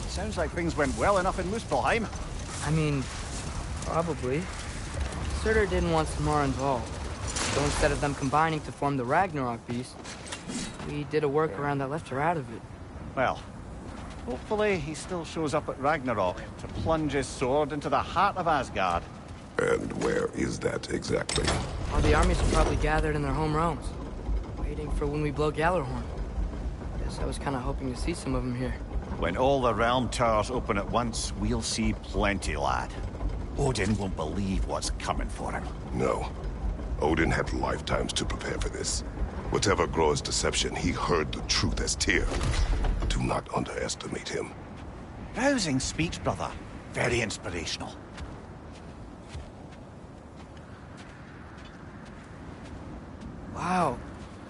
Sounds like things went well enough in Muspelheim. I mean, probably. Surtur didn't want Samara involved. So instead of them combining to form the Ragnarok beast, we did a workaround that left her out of it. Well, hopefully he still shows up at Ragnarok to plunge his sword into the heart of Asgard. And where is that exactly? All the armies are probably gathered in their home realms, waiting for when we blow Gjallarhorn. Guess I was kind of hoping to see some of them here. When all the realm towers open at once, we'll see plenty, lad. Odin won't believe what's coming for him. No. Odin had lifetimes to prepare for this. Whatever Groa's deception, he heard the truth as Tyr. Do not underestimate him. Rousing speech, brother. Very inspirational. Wow,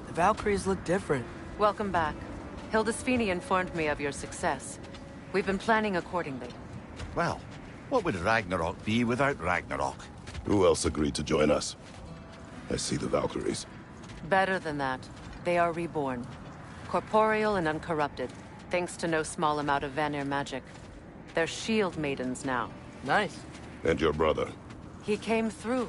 the Valkyries look different. Welcome back. Hildisfini informed me of your success. We've been planning accordingly. Well, what would Ragnarok be without Ragnarok? Who else agreed to join us? I see the Valkyries. Better than that. They are reborn. Corporeal and uncorrupted, thanks to no small amount of Vanir magic. They're shield maidens now. Nice. And your brother? He came through.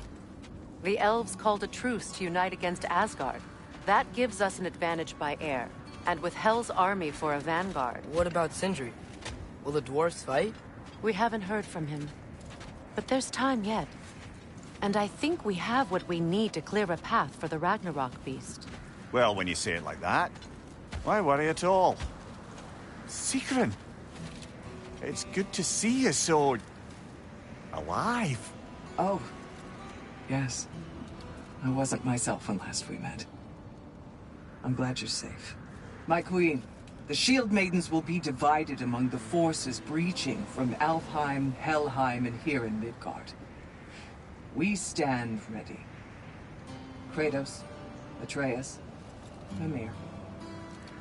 The elves called a truce to unite against Asgard. That gives us an advantage by air. And with Hel's army for a vanguard. What about Sindri? Will the dwarves fight? We haven't heard from him. But there's time yet. And I think we have what we need to clear a path for the Ragnarok beast. Well, when you say it like that, why worry at all? Sigrun! It's good to see you so... alive. Oh. Yes. I wasn't myself when last we met. I'm glad you're safe. My queen, the Shield Maidens will be divided among the forces breaching from Alfheim, Helheim, and here in Midgard. We stand ready. Kratos, Atreus, Mimir.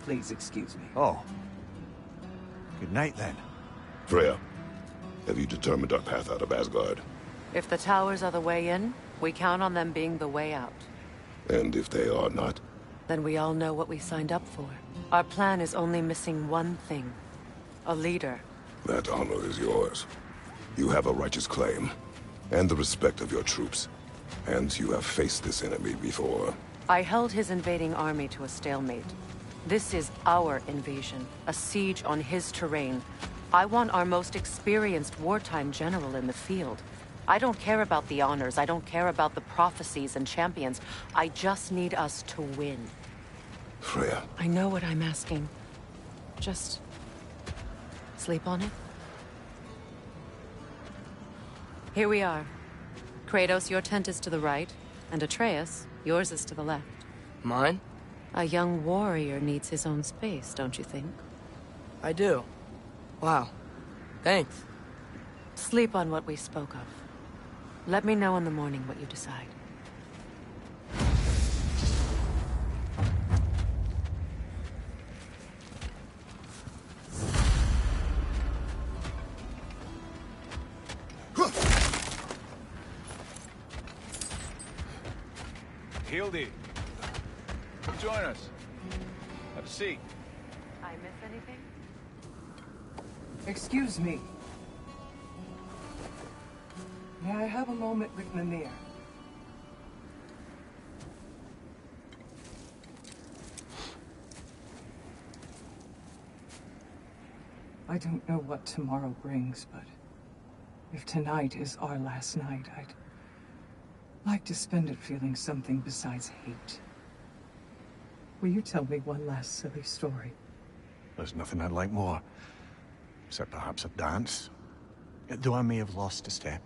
Please excuse me. Oh. Good night, then. Freya, have you determined our path out of Asgard? If the towers are the way in, we count on them being the way out. And if they are not? Then we all know what we signed up for. Our plan is only missing one thing. A leader. That honor is yours. You have a righteous claim, and the respect of your troops. And you have faced this enemy before. I held his invading army to a stalemate. This is our invasion, a siege on his terrain. I want our most experienced wartime general in the field. I don't care about the honors, I don't care about the prophecies and champions. I just need us to win. Freya. I know what I'm asking. Just... sleep on it? Here we are. Kratos, your tent is to the right, and Atreus, yours is to the left. Mine? A young warrior needs his own space, don't you think? I do. Wow. Thanks. Sleep on what we spoke of. Let me know in the morning what you decide. Hildy, come join us. Have a seat. I miss anything? Excuse me. May I have a moment with Mimir? I don't know what tomorrow brings, but if tonight is our last night, I'd like to spend it feeling something besides hate. Will you tell me one last silly story? There's nothing I'd like more. Except perhaps a dance. Though I may have lost a step.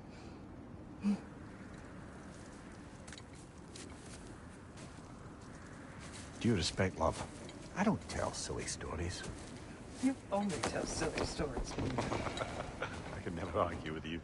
Due respect, love. I don't tell silly stories. You only tell silly stories. I can never argue with you.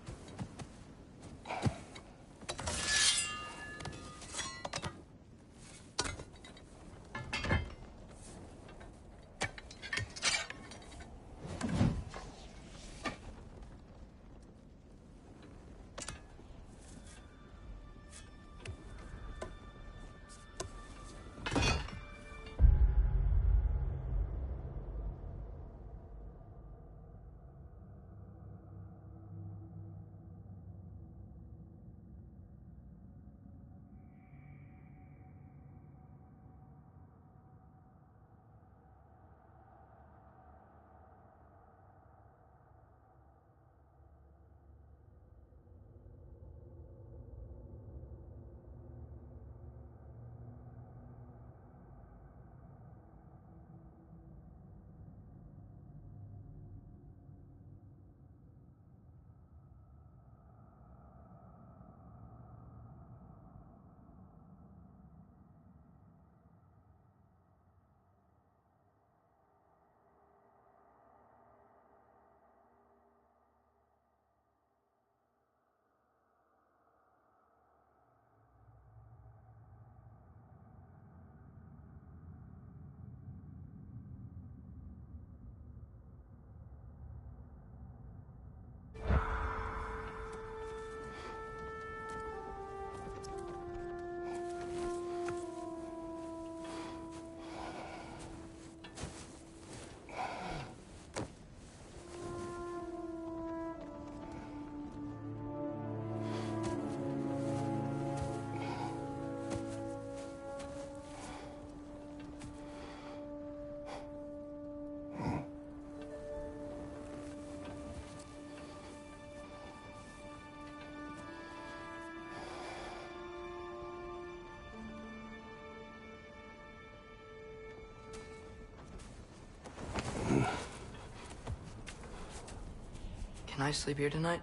Can I sleep here tonight?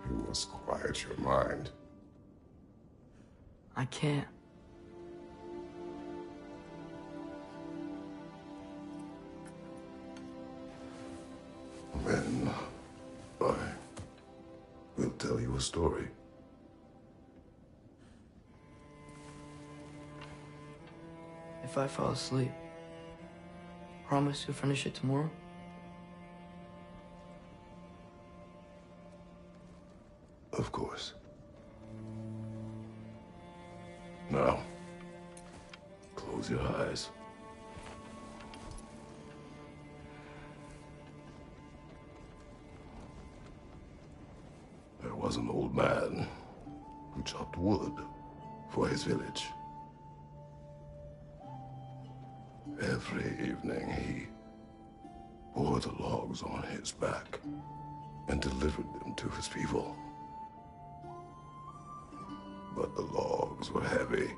You must quiet your mind. I can't. Then I will tell you a story. If I fall asleep, promise you'll finish it tomorrow? Of course. Now, close your eyes. There was an old man who chopped wood for his village. Every evening he bore the logs on his back and delivered them to his people. But the logs were heavy,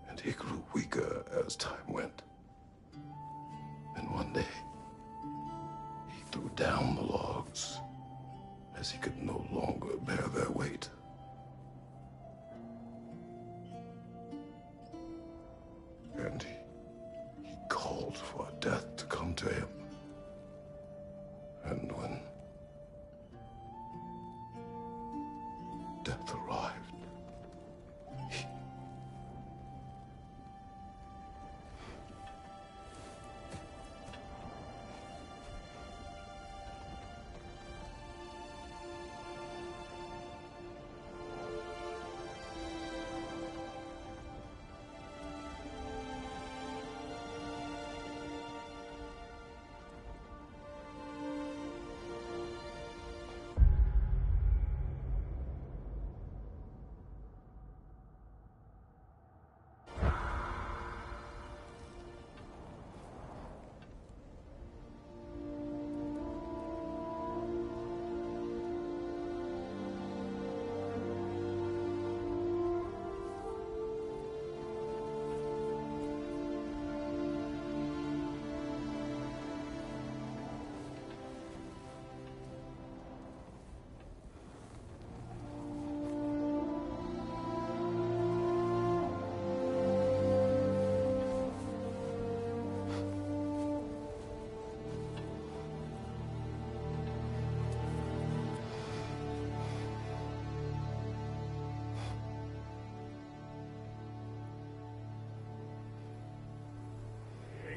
and he grew weaker as time went. And one day, he threw down the logs as he could no longer bear their weight. And he called for death to come to him. And when death arrived,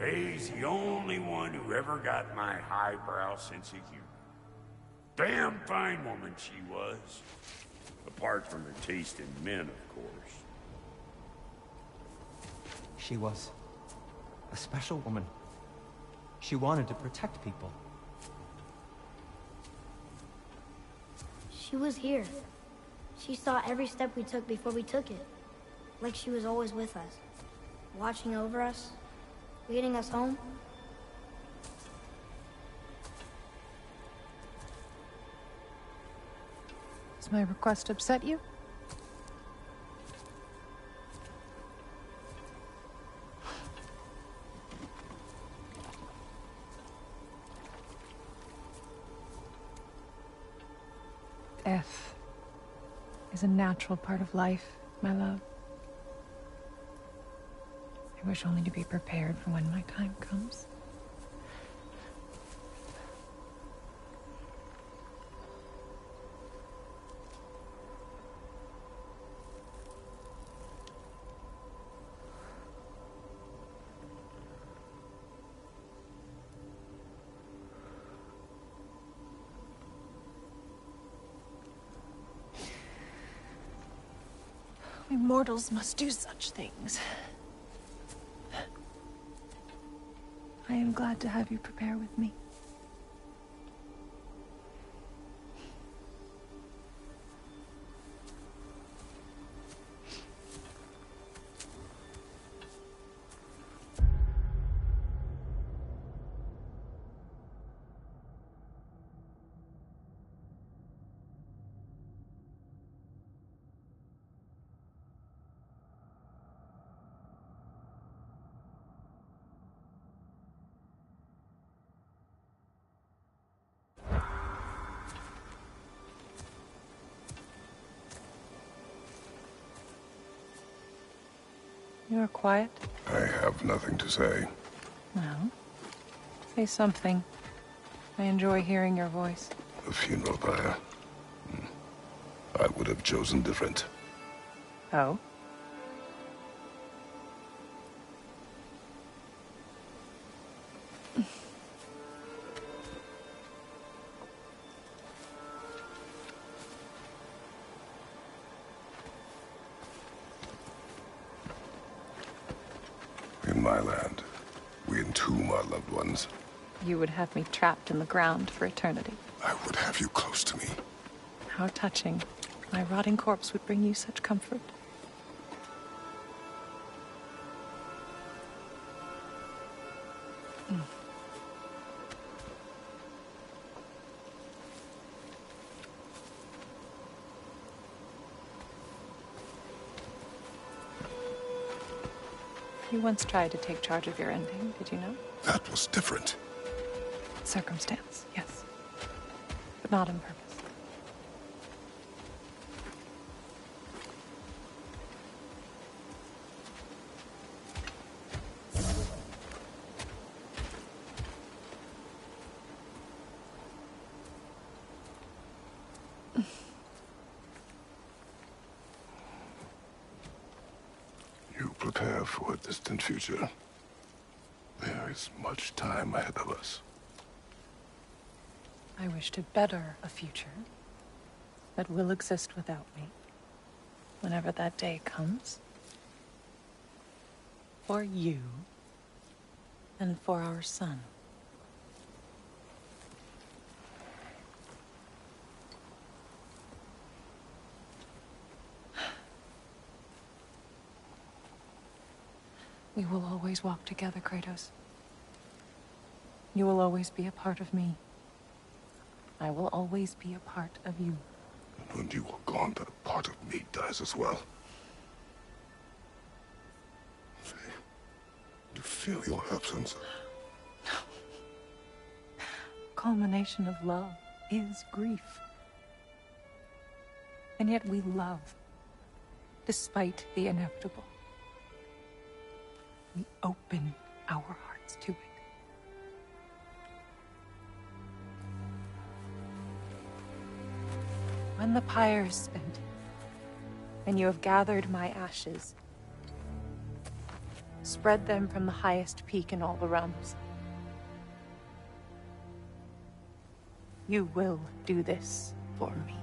He's the only one who ever got my highbrow sense of humor. Damn fine woman she was. Apart from her taste in men, of course. She was a special woman. She wanted to protect people. She was here. She saw every step we took before we took it. Like she was always with us. Watching over us. Leading us home. Does my request upset you? Death is a natural part of life, my love. I wish only to be prepared for when my time comes. We mortals must do such things. I am glad to have you prepare with me. You're quiet. I have nothing to say. Well, say something. I enjoy hearing your voice. The funeral pyre. I would have chosen different. Oh? In my land, we entomb our loved ones. You would have me trapped in the ground for eternity. I would have you close to me. How touching. My rotting corpse would bring you such comfort. You once tried to take charge of your ending, did you know? That was different. Circumstance, yes. But not on purpose. You prepare for a distant future. There is much time ahead of us. I wish to better a future that will exist without me, whenever that day comes. For you, and for our son. We will always walk together, Kratos. You will always be a part of me. I will always be a part of you. And when you are gone, that part of me dies as well. You feel your absence. Culmination of love is grief. And yet we love, despite the inevitable. We open our hearts to it. When the pyre is spent, and you have gathered my ashes, spread them from the highest peak in all the realms. You will do this for me.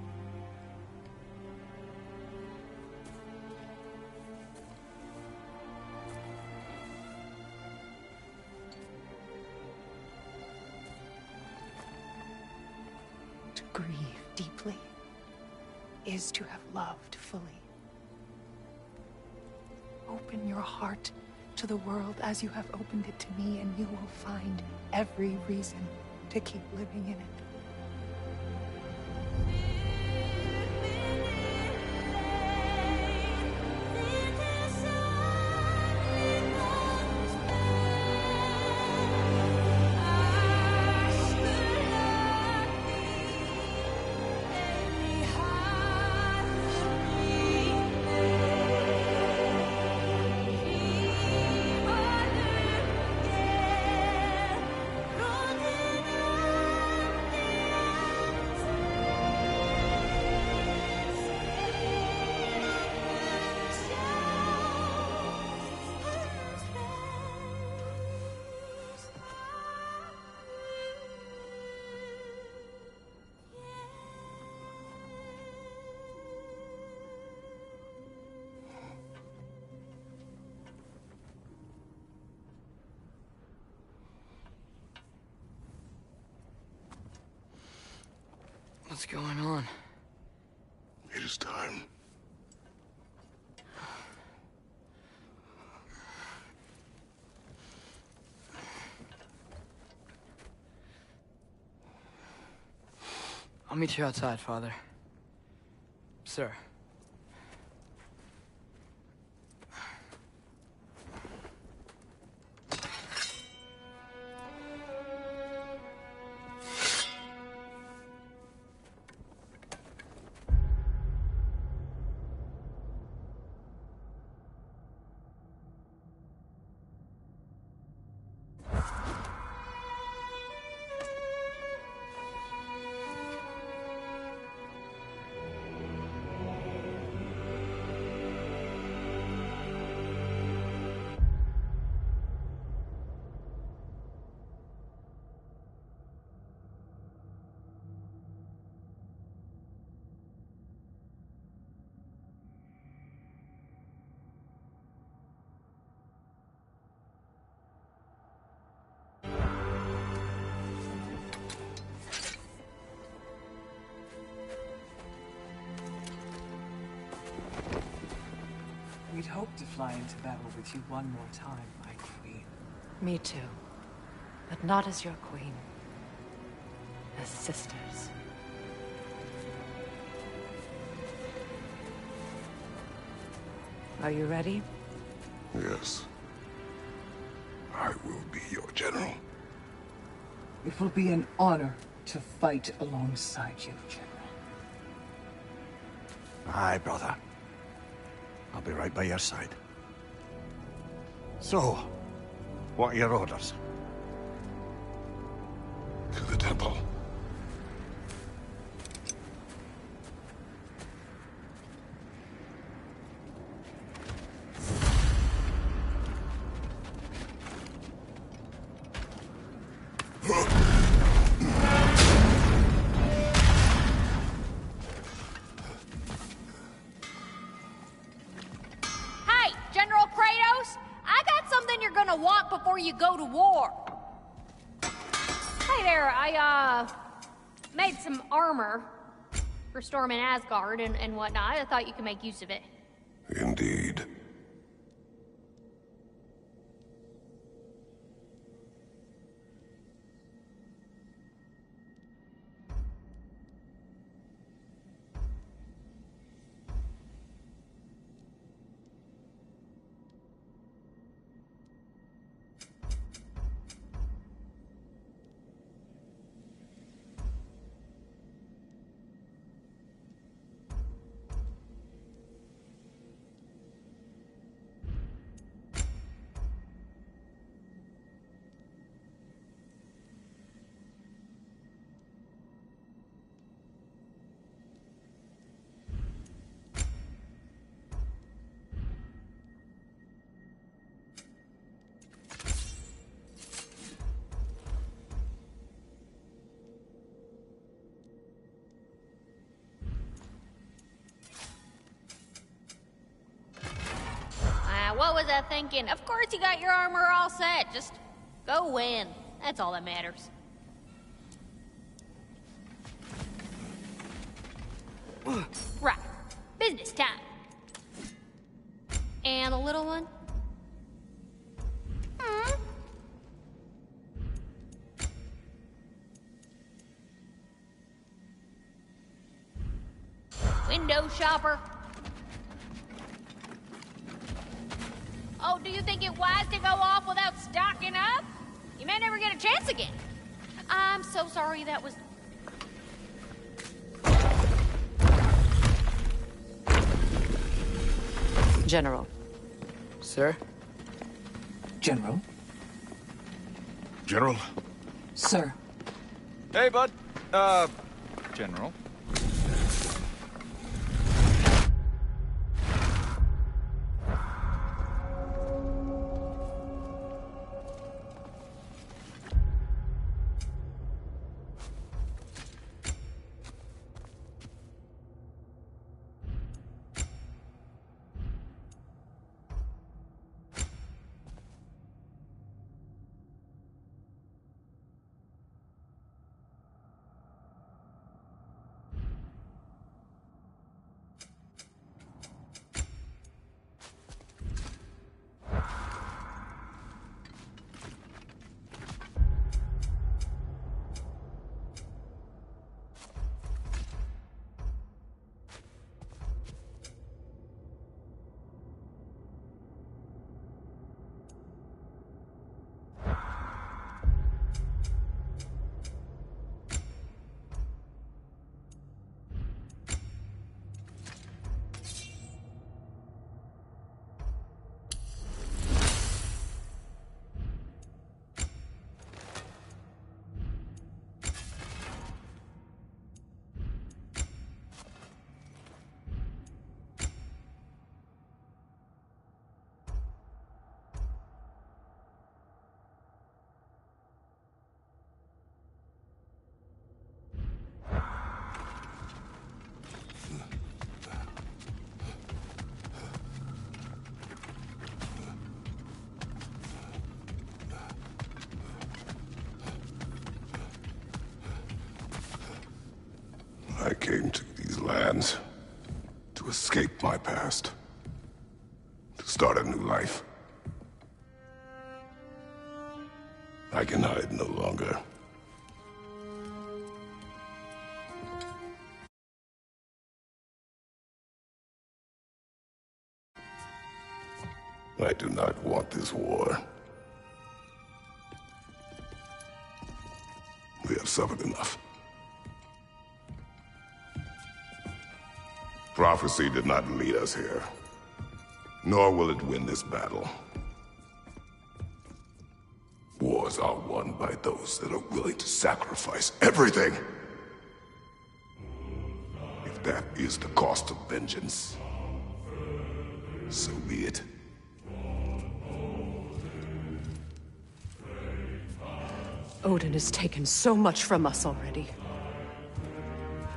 To grieve deeply is to have loved fully. Open your heart to the world as you have opened it to me, and you will find every reason to keep living in it. What's going on? It is time. I'll meet you outside, Father. Sir. hoped to fly into battle with you one more time, my queen. Me too. But not as your queen. As sisters. Are you ready? Yes. I will be your general. It will be an honor to fight alongside you, General. Aye, brother. I'll be right by your side. So, what are your orders? To the temple. Hey, General Kratos! I got something you're gonna want before you go to war. Hey there, I, made some armor for storming Asgard and whatnot. I thought you could make use of it. Indeed. What was I thinking? Of course you got your armor all set. Just go win. That's all that matters. Right. Business time. And the little one? Hmm? Window shopper. Oh, do you think it wise to go off without stocking up? You may never get a chance again. I'm so sorry that was... General. Sir? General? General? Sir. Hey, bud. General. I came to these lands to escape my past, to start a new life. I can hide no longer. I do not want this war. We have suffered enough. Prophecy did not lead us here, nor will it win this battle. Wars are won by those that are willing to sacrifice everything. If that is the cost of vengeance, so be it. Odin has taken so much from us already.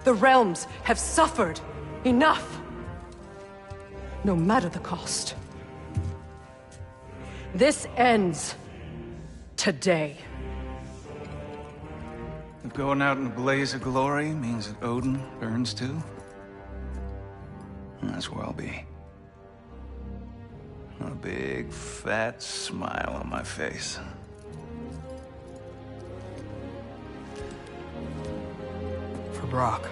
The realms have suffered enough, no matter the cost. This ends today. If going out in a blaze of glory means that Odin burns too, that's where I'll be. A big, fat smile on my face. For Brock.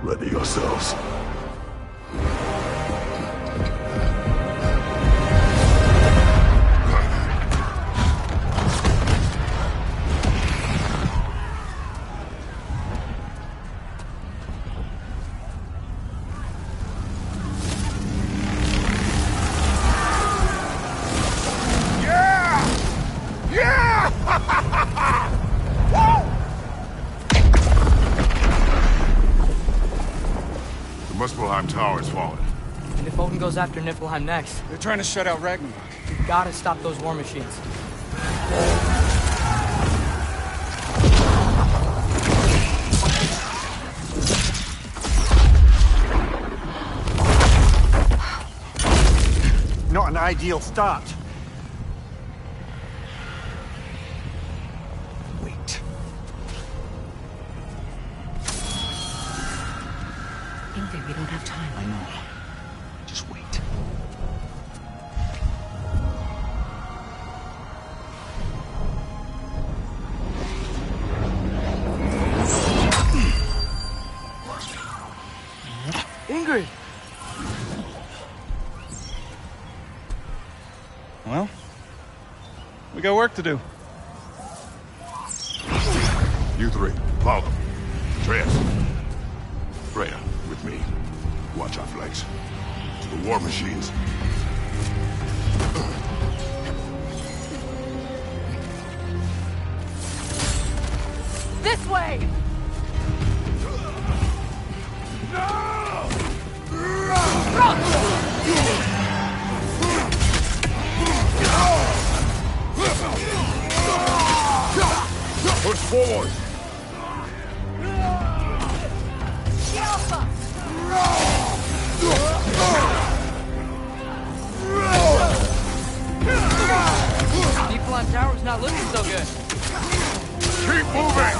Ready yourselves. The Muspelheim Tower is fallen. And if Odin goes after Niflheim next, They're trying to shut out Ragnarok. we gotta stop those war machines. Not an ideal start. Wait. Ingrid, we don't have time. I know. Just wait. Ingrid! Well, we got work to do. You three, follow them. Atreus. Freya, with me. Watch our flanks. To the war machines. This way! Push forward! Niflheim Tower's not looking so good. Keep moving!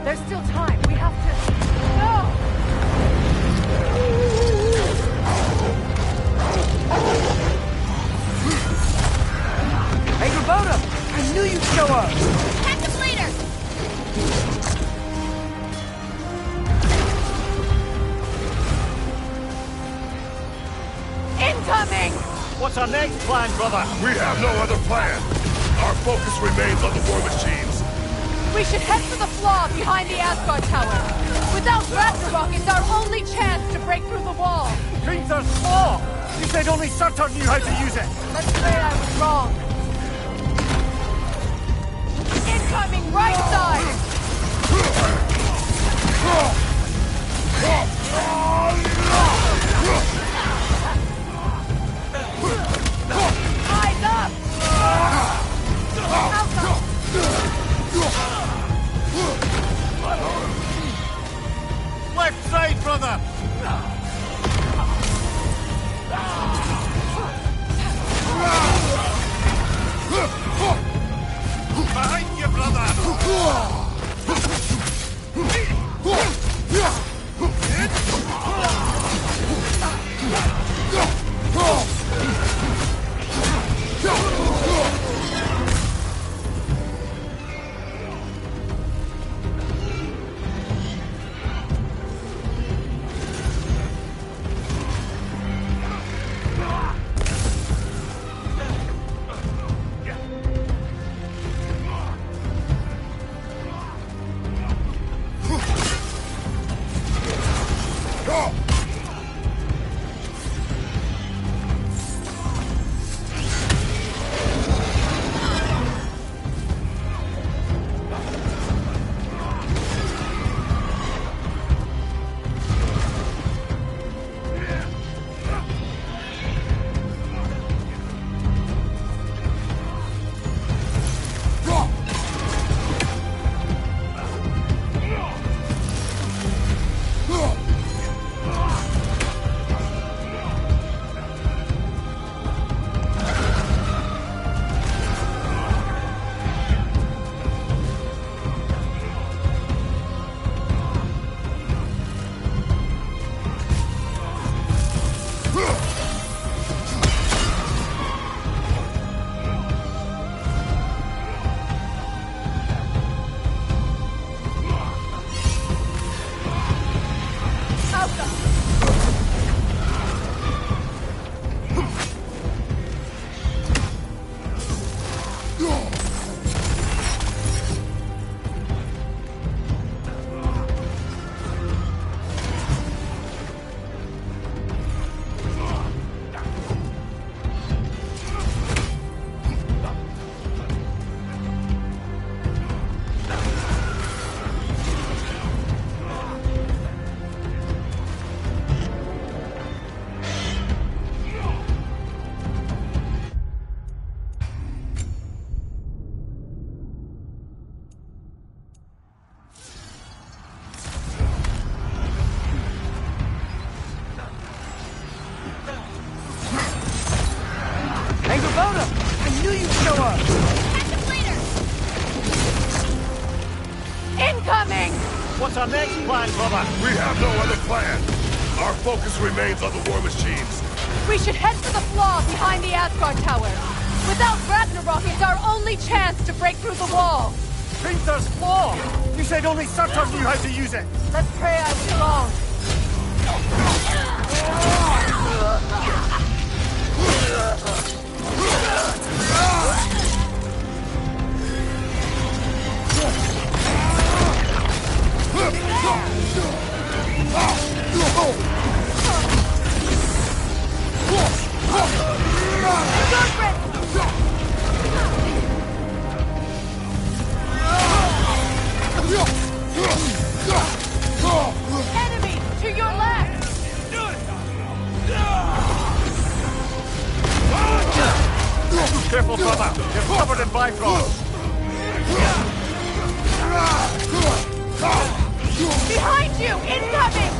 There's still time. We have to... No! What's our next plan, brother? We have no other plan. Our focus remains on the war machines. We should head for the flaw behind the Asgard Tower. Without Ragnarok, it's our only chance to break through the wall. Hrimthur's claw! You said only Surtur knew how to use it. Let's say I was wrong. Incoming right side! Eyes up! Outside! Left side, brother! Behind you, brother! What's our next plan, brother? We have no other plan. Our focus remains on the war machines. We should head for the flaw behind the Asgard Tower. Without Ragnarok, it's our only chance to break through the wall. Hrimthur's claw! You said only Surtur knew how to use it. Let's pray I was wrong. Enemy to your left. Careful, brother. You're covered in Bifrost. Behind you! Incoming!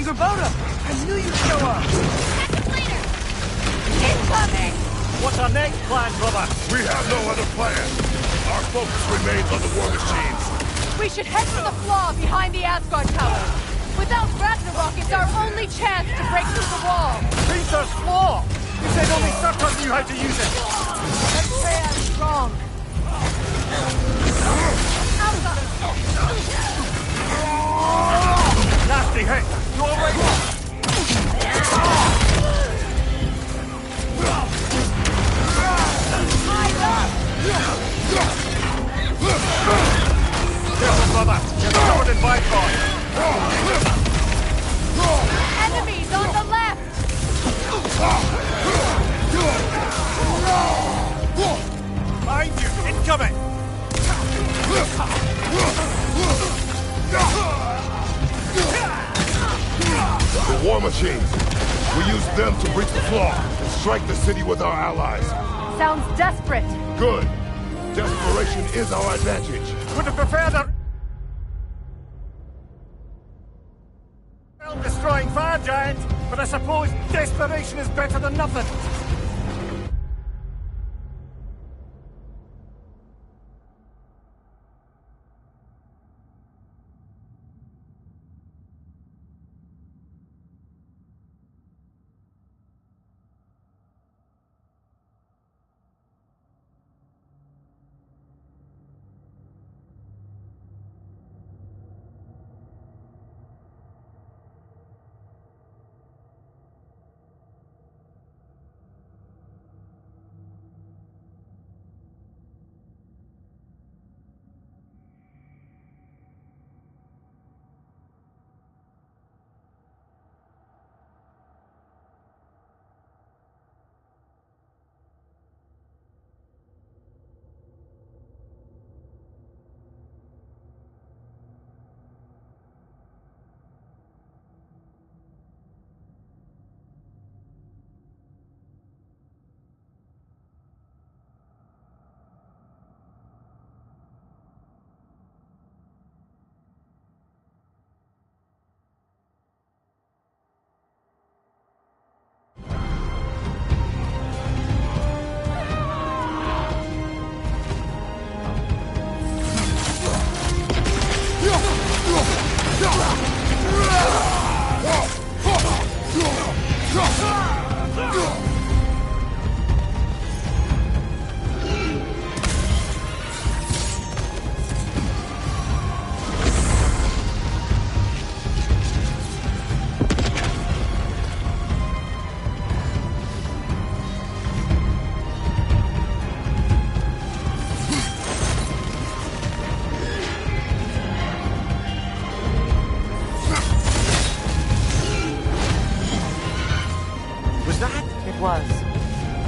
Rabona! I knew you'd show up! Incoming! What's our next plan, brother? We have no other plan. Our focus remains on the war machines. We should head for the flaw behind the Asgard Tower. Without Ragnarok, it's our only chance to break through the wall. Peter's flaw! You said only Surtur knew how to use it! Let's say I'm wrong. Nasty hit! You alright? Careful, brother! You're covered in Bifrost! Enemies on the left! Behind you! Incoming! The war machines. We use them to breach the flaw and strike the city with our allies. Sounds desperate. Good. Desperation is our advantage. Would have preferred a... realm-destroying fire giant, but I suppose desperation is better than nothing.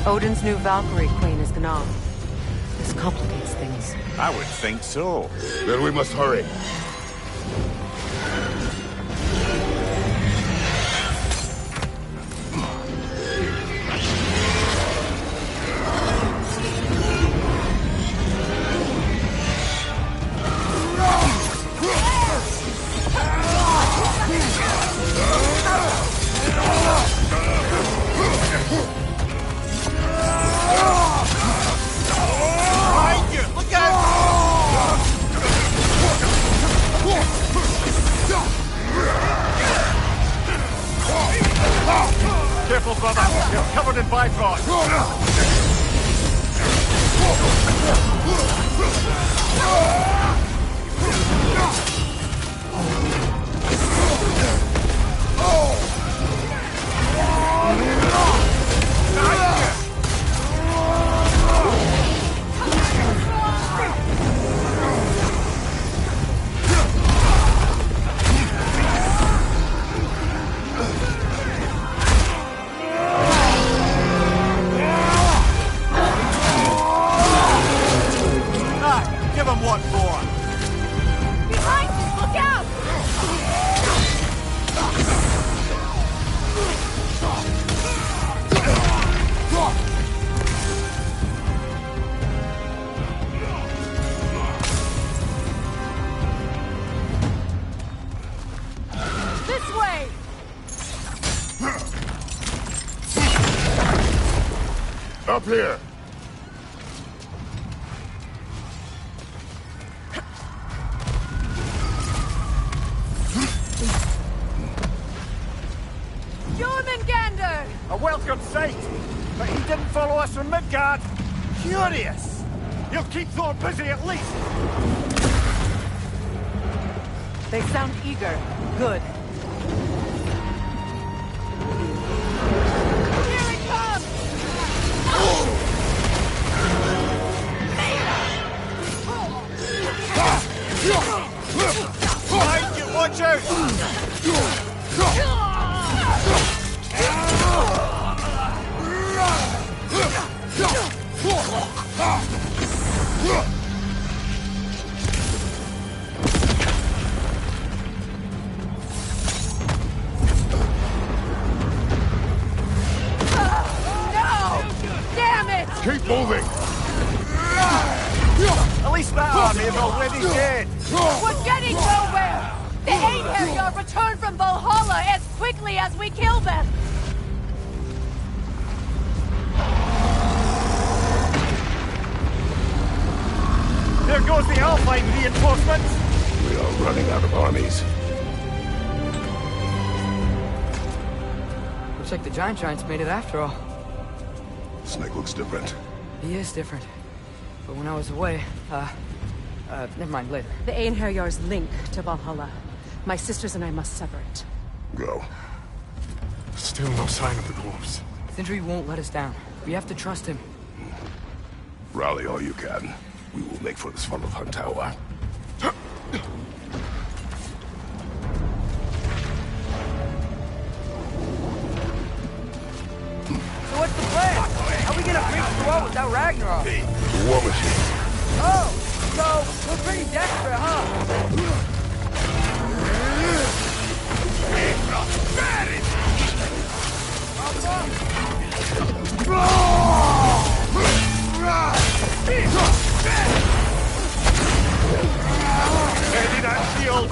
Odin's new Valkyrie Queen is Gná. This complicates things. I would think so. Then we must hurry. Careful, brother. You're covered in Bifrost. Give him what for? Behind you! Look out! up here! Jormungandr! A welcome sight! But he didn't follow us from Midgard! Curious! He'll keep Thor busy at least! They sound eager. Good. Here it comes! Behind you, watch out! Keep moving! At least that army is already dead! We're getting nowhere! The Einherjar return from Valhalla as quickly as we kill them! There goes the Alpine reinforcements! We are running out of armies. Looks like the Giants made it after all. Snake looks different. He is different. But when I was away, never mind, later. The Einherjar's link to Valhalla. My sisters and I must sever it. Go. Still no sign of the dwarves. Sindri won't let us down. We have to trust him. Rally all you can. We will make for this Svartalfheim tower. So what's the plan? How are we gonna breach the wall without Ragnarok? The war machine. Oh, so we're pretty desperate, huh? Ready that shield!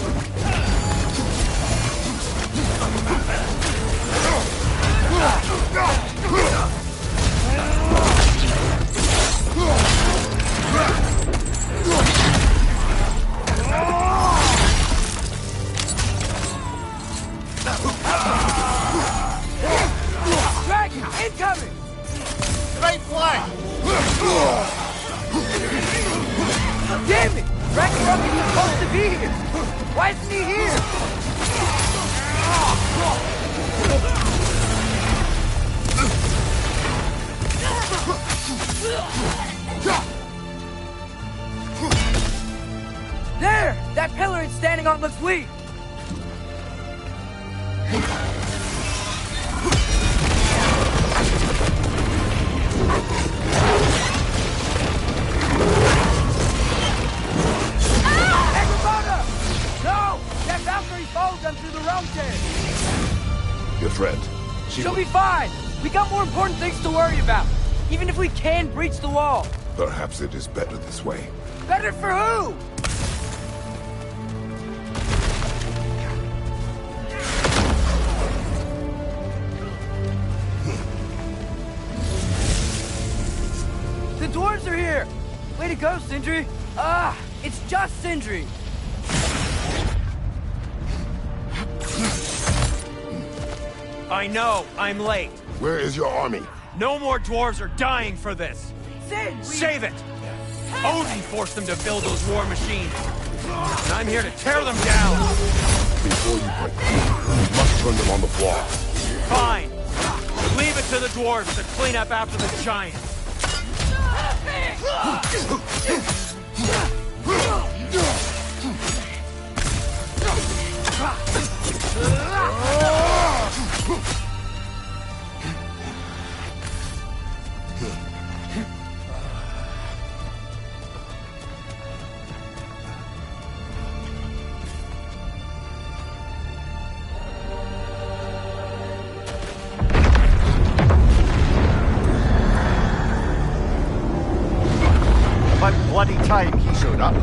Dragon, incoming! Right flank! Damn it! Ragnarok is supposed to be here! Why isn't he here? There! That pillar it's standing on looks weak! Your friend. She'll be fine! We got more important things to worry about! Even if we can breach the wall! Perhaps it is better this way. Better for who? The dwarves are here! Way to go, Sindri! Ah, it's just Sindri! I know, I'm late. Where is your army? No more dwarves are dying for this. Sid, Save it! Odin forced them to build those war machines. And I'm here to tear them down. Before you break them, you must turn them on the floor. Fine. Leave it to the dwarves to clean up after the giants. About bloody time he showed up.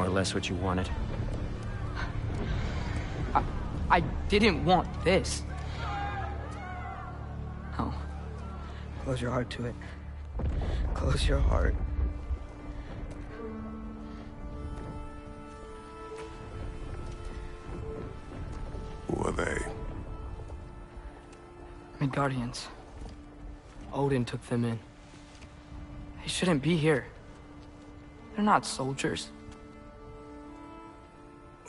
or less what you wanted. I didn't want this. Oh. Close your heart to it. Close your heart. Who are they? Midgardians. Odin took them in. They shouldn't be here. They're not soldiers.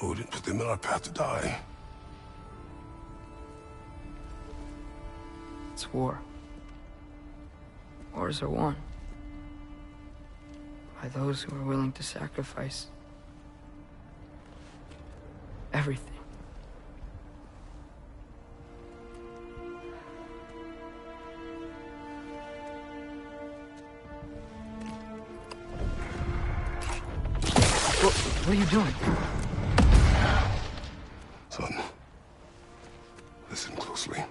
Odin put them in our path to die. It's war. Wars are won by those who are willing to sacrifice everything. What are you doing? Son, listen closely.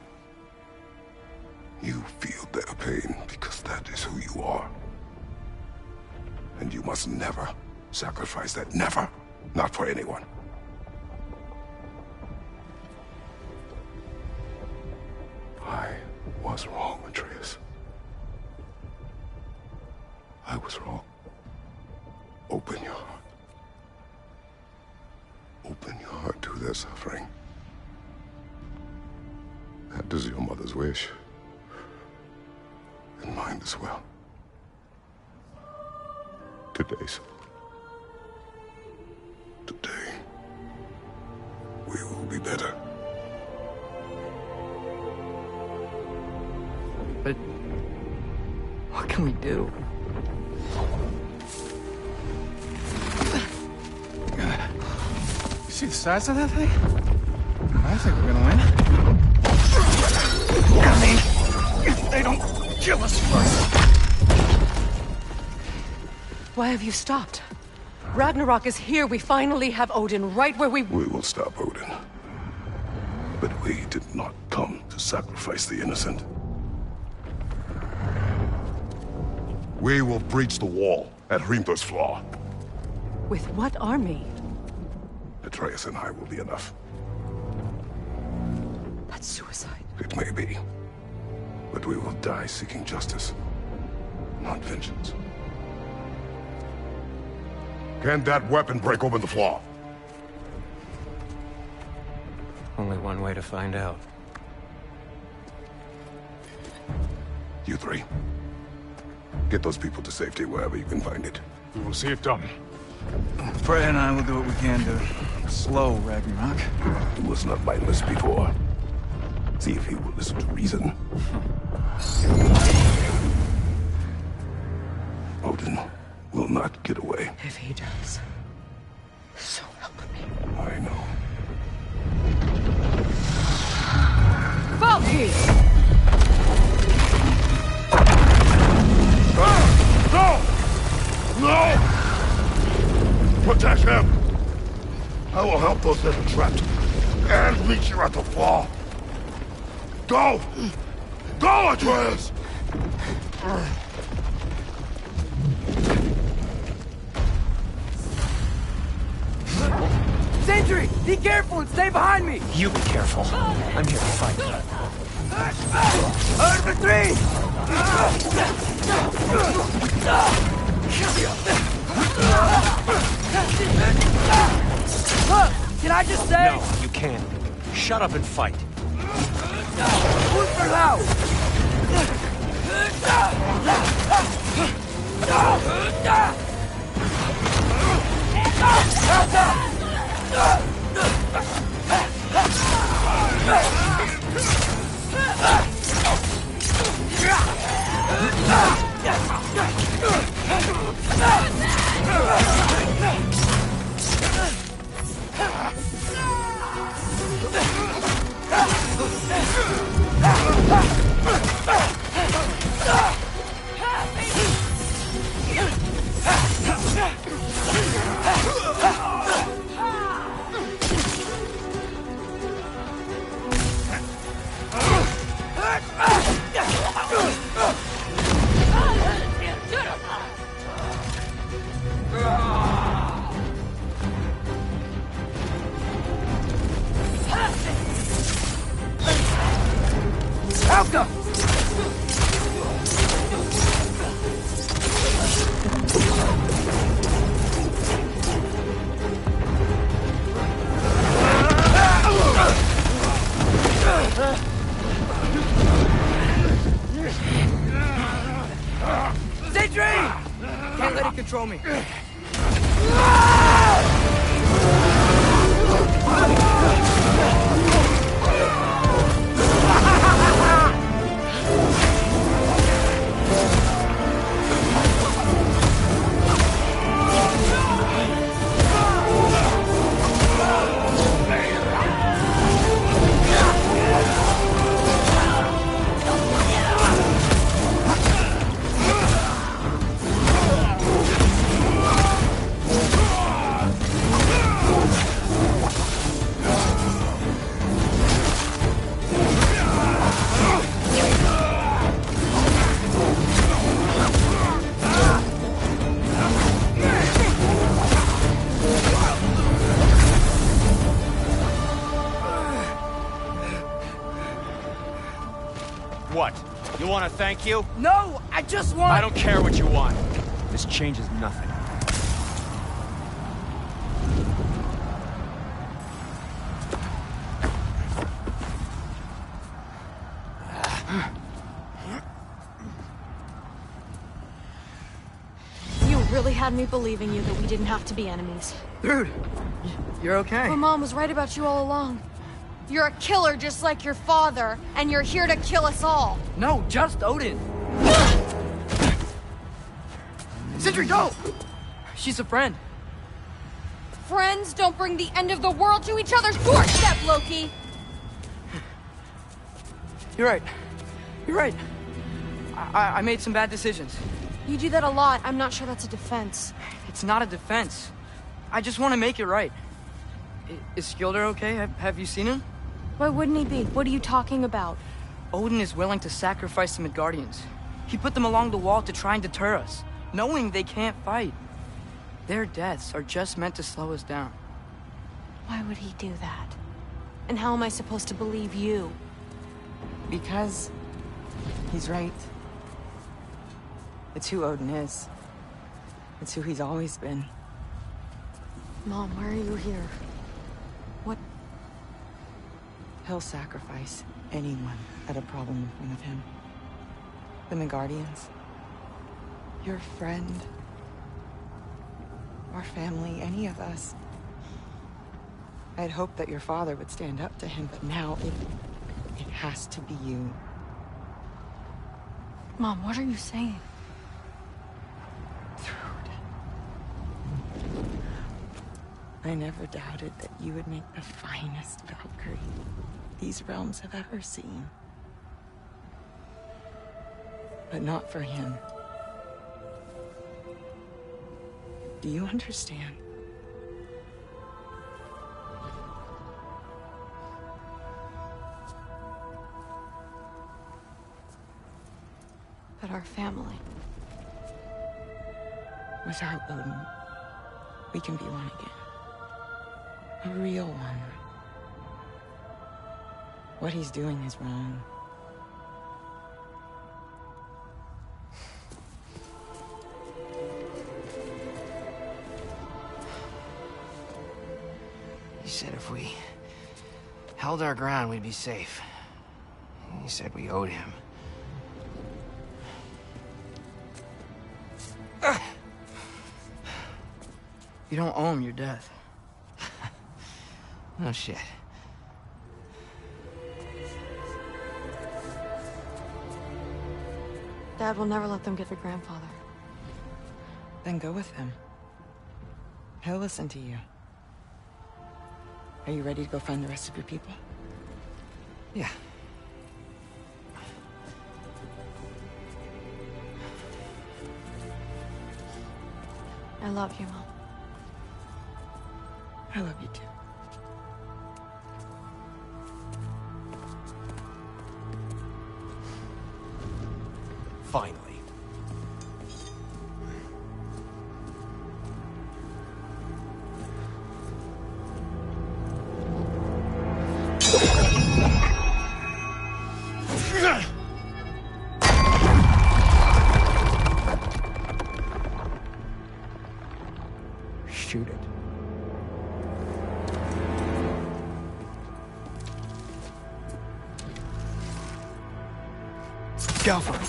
You feel their pain because that is who you are. And you must never sacrifice that. Never. Not for anyone. I was wrong, Atreus. I was wrong. Open your heart. Open your heart to their suffering. That is your mother's wish. And mine as well. Today, son. Today, we will be better. But what can we do? You see the size of that thing? I think we're gonna win. I mean, if they don't kill us first. Why have you stopped? Ragnarok is here. We finally have Odin right where we... We will stop Odin. But we did not come to sacrifice the innocent. We will breach the wall at Hrimthur's Flaw. With what army? Atreus and I will be enough. That's suicide. It may be. But we will die seeking justice, not vengeance. Can that weapon break open the flaw? Only one way to find out. You three. Get those people to safety wherever you can find it. We will see it done. Freya and I will do what we can to slow Ragnarok. He was not mindless before. See if he will listen to reason. Odin will not get away. If he does, so help me. I know. Valky! No! No! Protect him! I will help those that are trapped. And meet you at the fall. Go! Go, Atreus! Sentry! Be careful and stay behind me! You be careful. I'm here to fight. Over three! Look! Can I just say? No, you can't. Shut up and fight. Who's for loud? Sentry! Can't let it control me. What? You want to thank you? No, I just want... I don't care what you want. This changes nothing. You really had me believing you that we didn't have to be enemies. Dude, you're okay. My mom was right about you all along. You're a killer just like your father, and you're here to kill us all. No, just Odin. Sentry, go! She's a friend. Friends don't bring the end of the world to each other's doorstep, Loki! You're right. You're right. I made some bad decisions. You do that a lot. I'm not sure that's a defense. It's not a defense. I just want to make it right. Is Skilder okay? Have you seen him? Why wouldn't he be? What are you talking about? Odin is willing to sacrifice the Midgardians. He put them along the wall to try and deter us, knowing they can't fight. Their deaths are just meant to slow us down. Why would he do that? And how am I supposed to believe you? Because he's right. It's who Odin is. It's who he's always been. Mom, why are you here? What? He'll sacrifice anyone at a problem in front of him. The Midgardians. Your friend. Our family, any of us. I'd hoped that your father would stand up to him, but now it has to be you. Mom, what are you saying? I never doubted that you would make the finest Valkyrie these realms have ever seen. But not for him. Do you understand? But our family. Without Odin, we can be one again. A real one. What he's doing is wrong. He said if we held our ground, we'd be safe. He said we owed him. You don't owe him your death. No shit. Dad will never let them get their grandfather. Then go with him. He'll listen to you. Are you ready to go find the rest of your people? Yeah. I love you, Mom. I love you too. Finally. Shoot it. Go for it.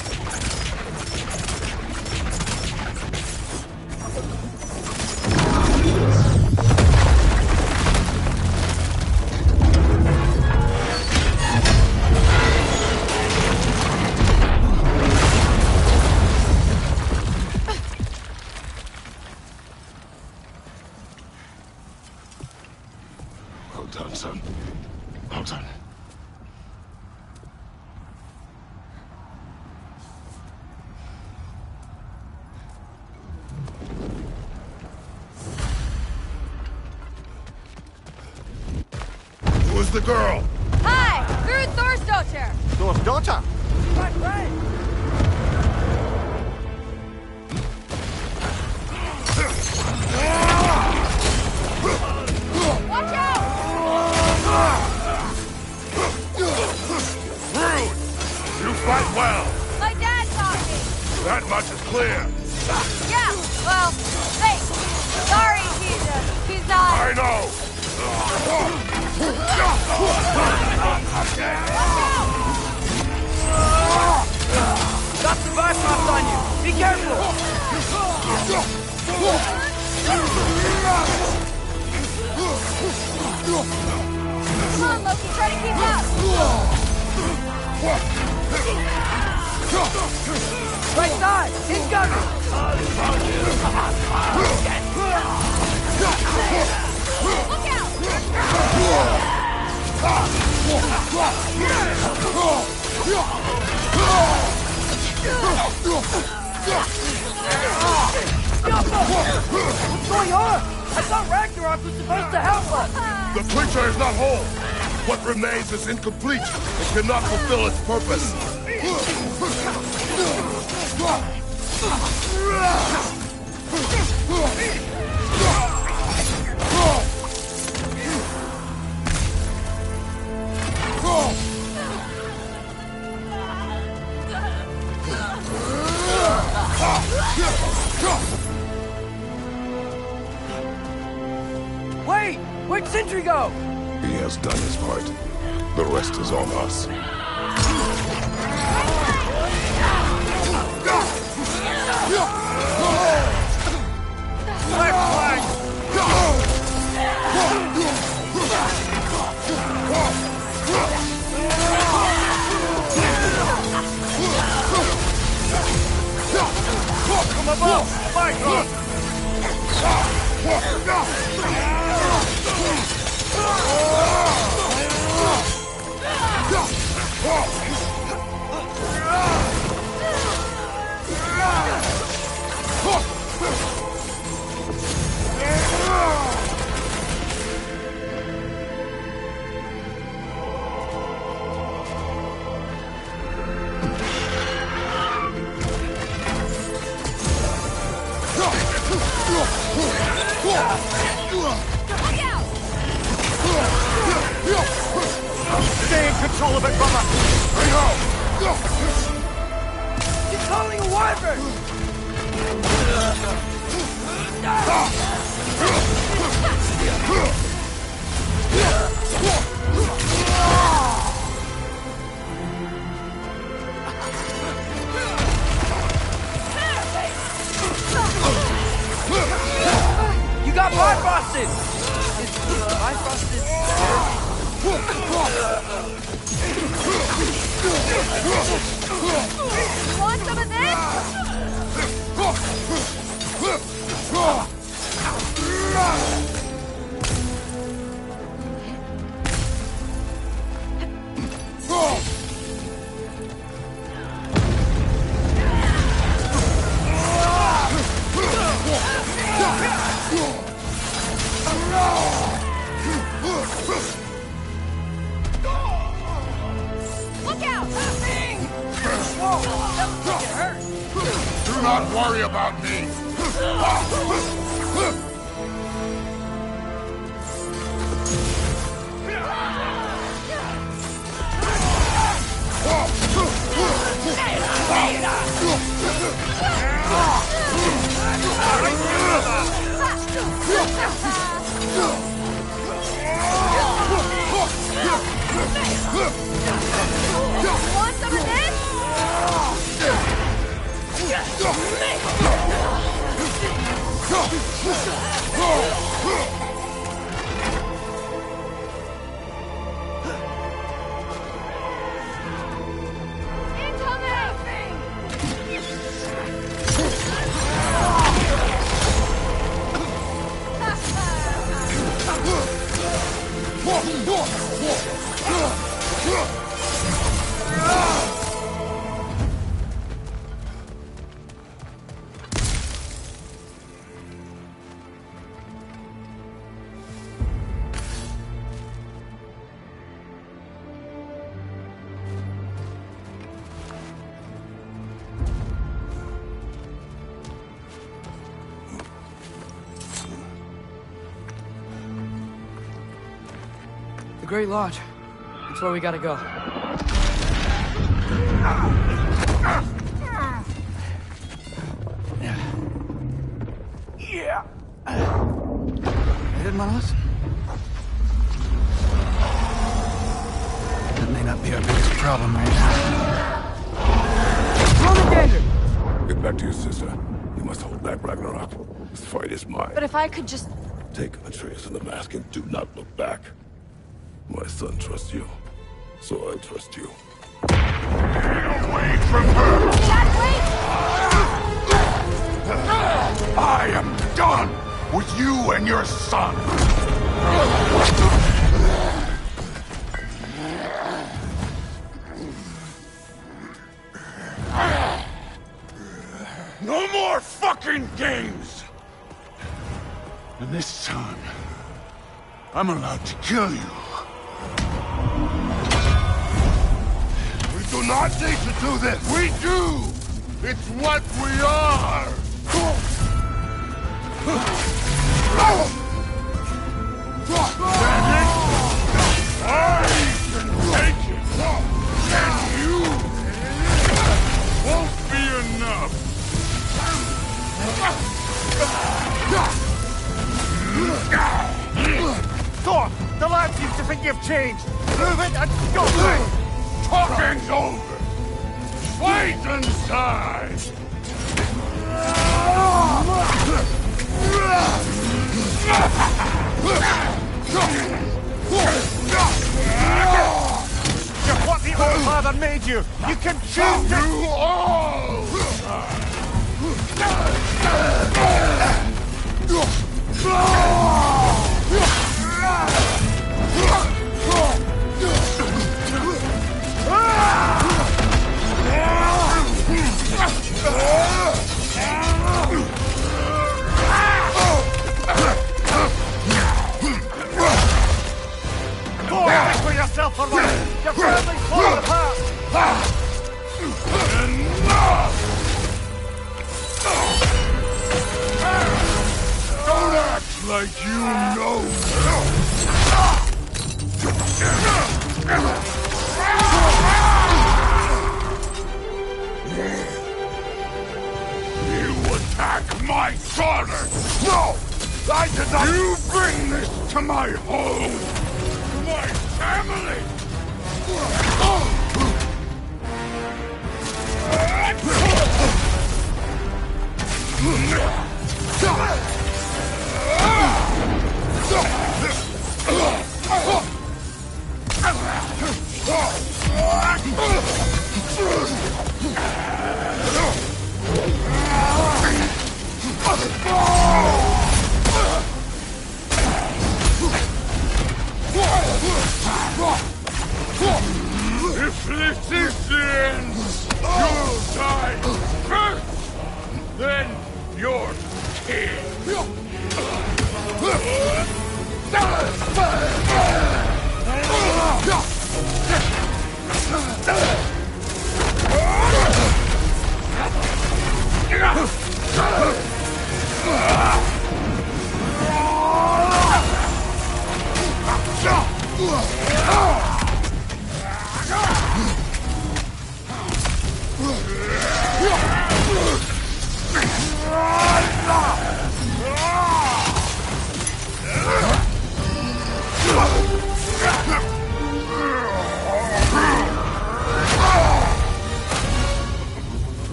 the girl? Hi! Through Thor's daughter! Thor's daughter? My friend! Watch out! Rude! You fight well! My dad taught me! That much is clear! Yeah, well, hey! Sorry, he's not... I know! Got some bypass on you! Be careful! Come on, Loki, try to keep up! Right side! Incoming! Look out! What's going on? I thought Ragnarok was supposed to help us! The creature is not whole! What remains is incomplete. It cannot fulfill its purpose. Wait! Where'd Sentry go? He has done his part. The rest is on us. Come above! Fight! Stay in control of it, brother! He's calling a wyvern! You got bifrosted! Is bifrosted You want some of this? Look out! Do not worry about me! Want some of this? Great Lodge. That's where we gotta go. Yeah. I did my lesson. That may not be our biggest problem right now. Roman danger! Get back to your sister. You must hold back Ragnarok. This fight is mine. But if I could just... Take Atreus and the mask and do not look back. My son trusts you, so I trust you. Get away from her! Dad, wait! I am done with you and your son! No more fucking games! And this time, I'm allowed to kill you. We do not need to do this! We do! It's what we are! I can take it! And you won't be enough! Thor, the lad seems to think you've changed. Prove it and go through. Talking's over! Fight inside! You're what the old father made you. You can choose to... You all! Thor, think for yourself for once. Your family's falling apart. Enough! Don't act like you know! You attack my daughter! No! I did not... You bring this to my home! My family! If this is the end, you'll die first, then your king.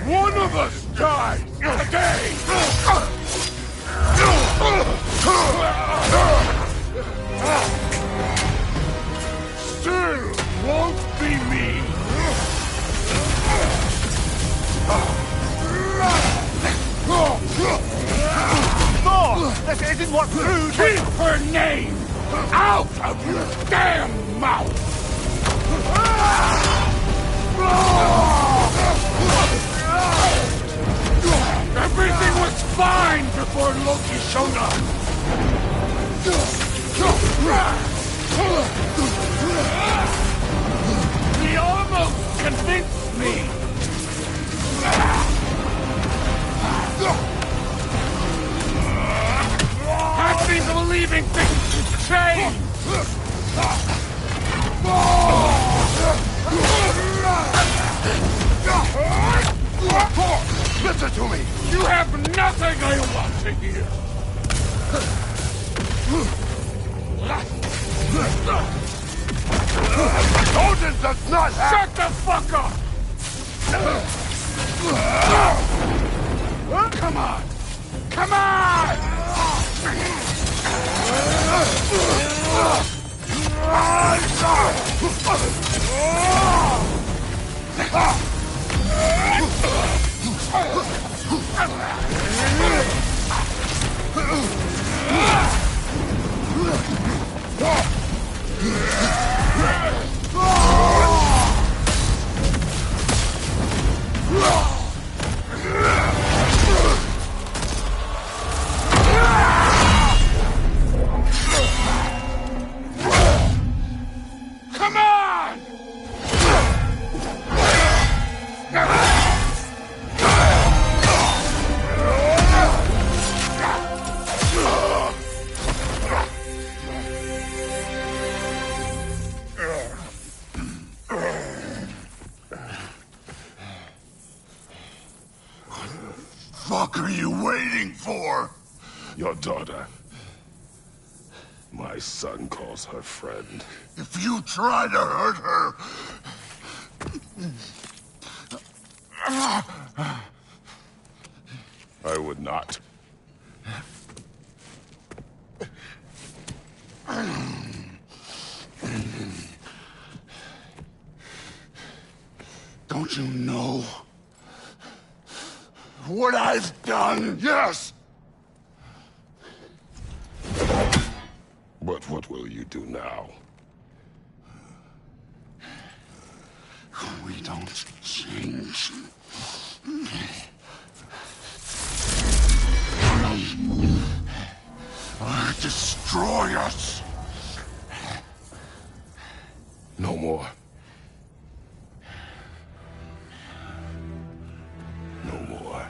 One of us dies today! Still won't be me! Thor, this isn't what Rude... Keep her name out of your damn mouth! Everything was fine before Loki showed up! He almost convinced me! Had me believing things could change! Listen to me! You have nothing I want to hear! Odin does not have... Shut the fuck up! Come on! Come on! Come on! Fuck are you waiting for? Your daughter. My son calls her friend. If you try to hurt her... I would not. Don't you know what I've done? Yes! But what will you do now? We don't change. Or destroy us. No more. No more.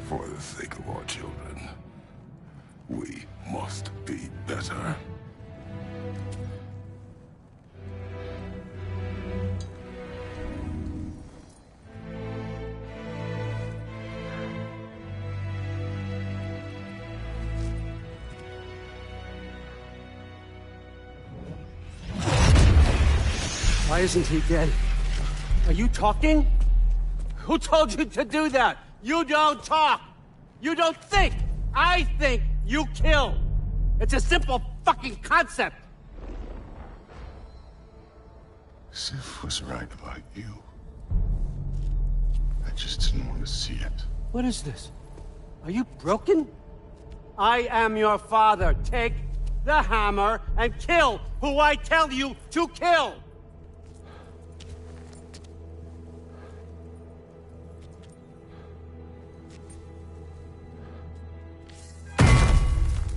For the sake of our children, we must be better. Why isn't he dead? Are you talking? Who told you to do that? You don't talk. You don't think. I think, you kill. It's a simple fucking concept. Sif was right about you. I just didn't want to see it. What is this? Are you broken? I am your father. Take the hammer and kill who I tell you to kill.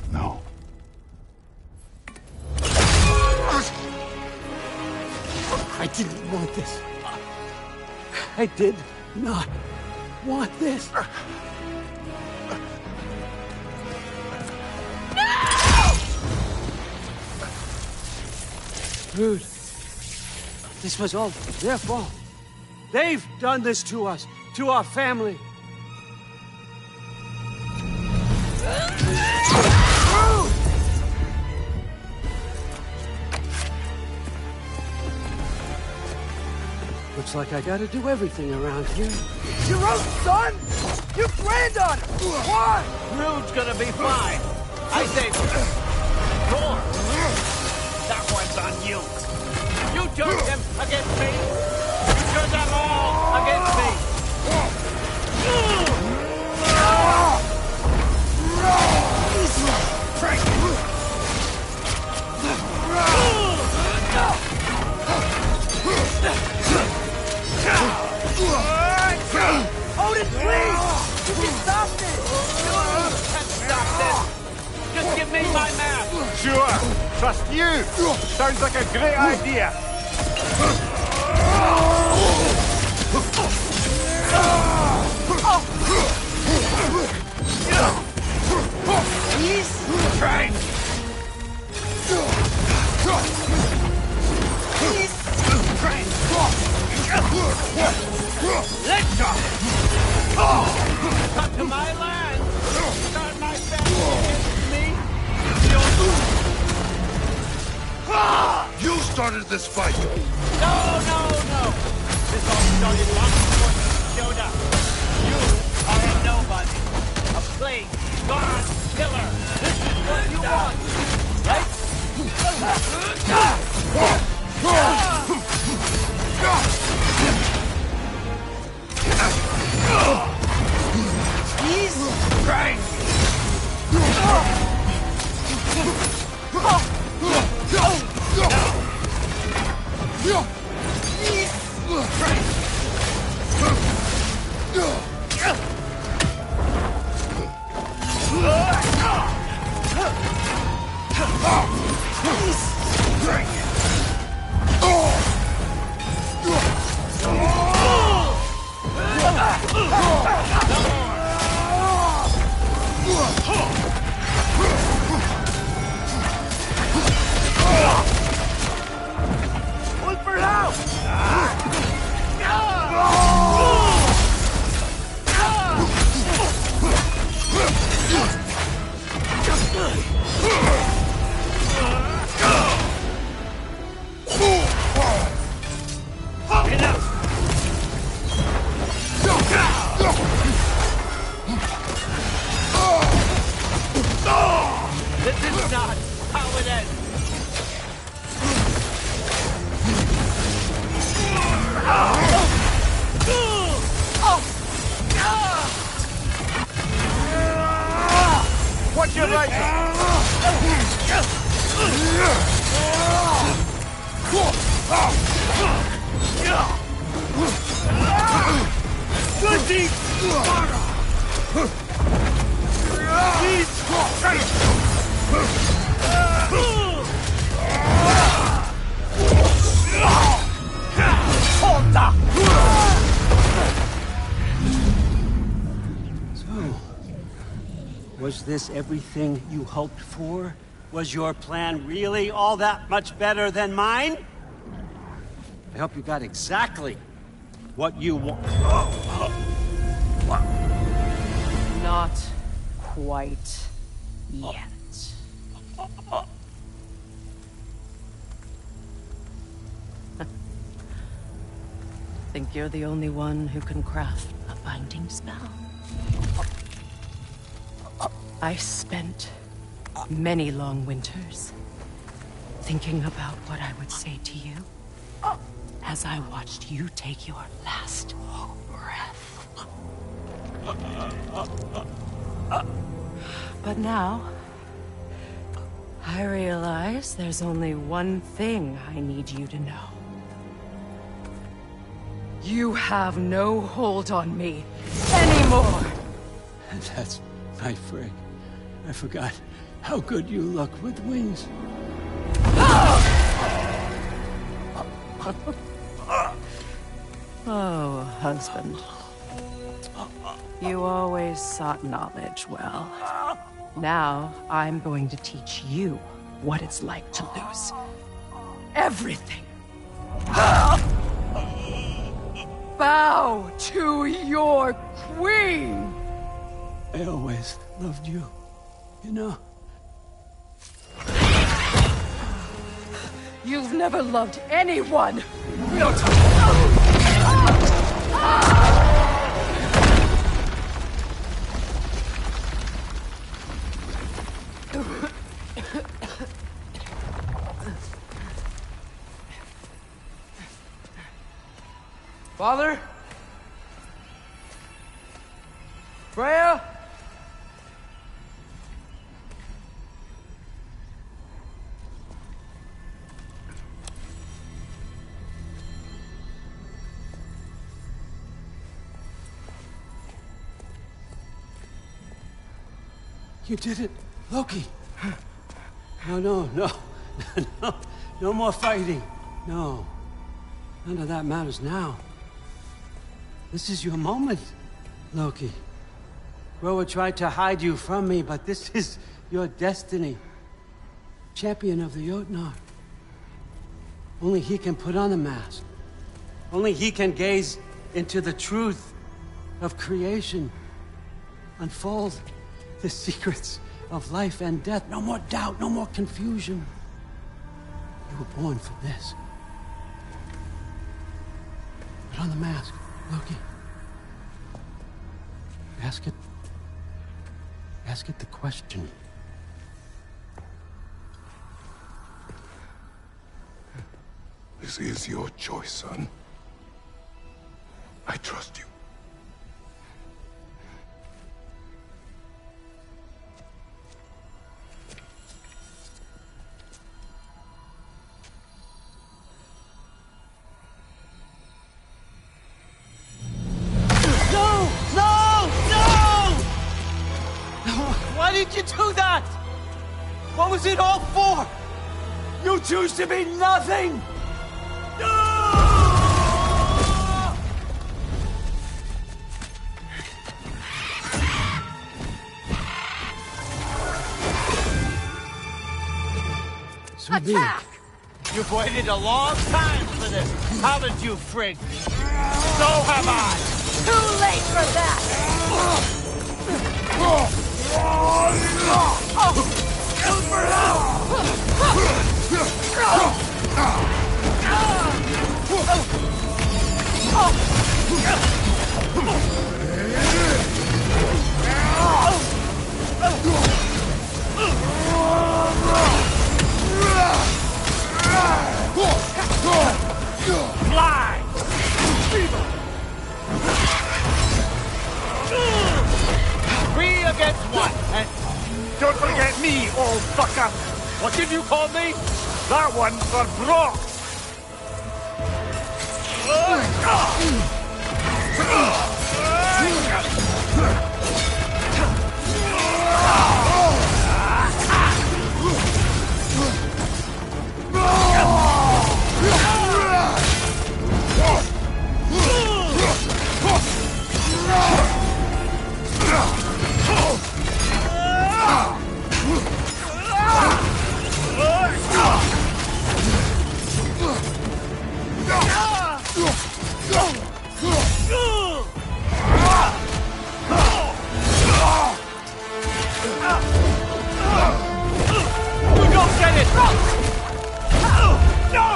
No. I didn't want this. I did not want this. Dude, this was all their fault. They've done this to us, to our family. Looks like I gotta do everything around here. Your own son? You planned on it! Why? Rude's gonna be fine. I saved him. Thor, that one's on you. You turned him against me. You turned them all against me. Frank. Odin, please! You can stop this! Can't stop this! Just give me my map! Sure. Trust you. Sounds like a great idea. Please? Frank! Please? Frank! Let You started this fight! No, no, no! This all started long before you showed up. You are a nobody. A plague, gone killer. This is what you want, right? He's crazy! Look for help! This is not how it ends. Watch your right! Good deed! Was this everything you hoped for? Was your plan really all that much better than mine? I hope you got exactly what you want. Not quite yet. Think you're the only one who can craft a binding spell? I spent many long winters thinking about what I would say to you as I watched you take your last breath. But now, I realize there's only one thing I need you to know. You have no hold on me anymore! That's my friend. I forgot how good you look with wings. Oh, husband. You always sought knowledge well. Now, I'm going to teach you what it's like to lose everything. Bow to your queen! I always loved you, you know. You've never loved anyone! No time! Father? Freya? You did it, Loki. No. No more fighting. No. None of that matters now. This is your moment, Loki. Groa tried to hide you from me, but this is your destiny. Champion of the Jotnar. Only he can put on the mask. Only he can gaze into the truth of creation. Unfold the secrets of life and death. No more doubt, no more confusion. You You were born for this. Put on the mask, Loki. Ask it the question. This is your choice, son. I trust you. No! No! No! Why did you do that? What was it all for? You choose to be nothing! Attack! You've waited a long time for this, haven't you, Frigg? So have I! Too late for that! Fly! 3 against 1, and don't forget me, old fucker! What did you call me? That one's for Brock! You don't get it! No!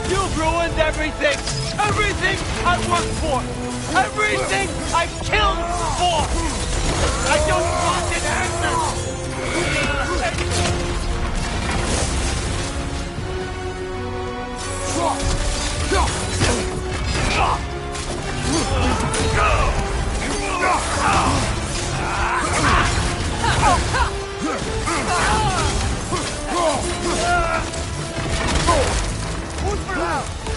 You've ruined everything! Everything I worked for! Everything I killed for! I just wanted answers!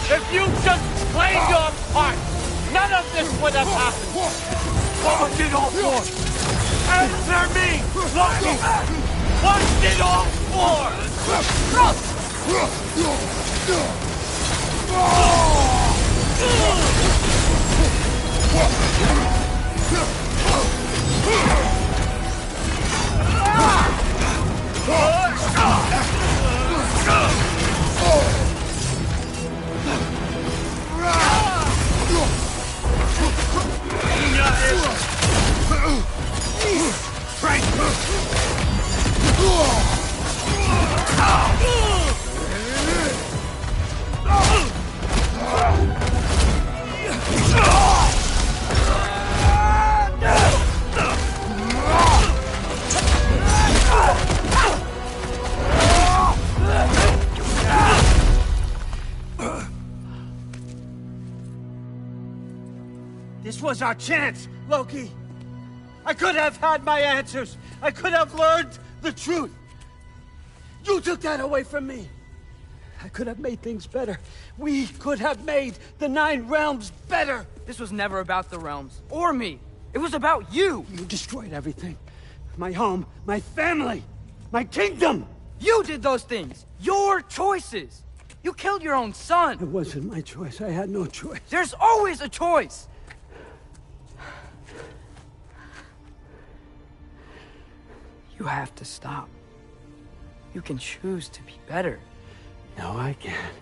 If you just played your part, none of this would have happened. What was it all for? Answer me, Loki! What's it all for? This was our chance, Loki. I could have had my answers. I could have learned the truth. You took that away from me. I could have made things better. We could have made the 9 realms better. This was never about the realms, or me. It was about you. You destroyed everything. My home, my family, my kingdom. You did those things. Your choices. You killed your own son. It wasn't my choice. I had no choice. There's always a choice. You have to stop. You can choose to be better. No, I can't.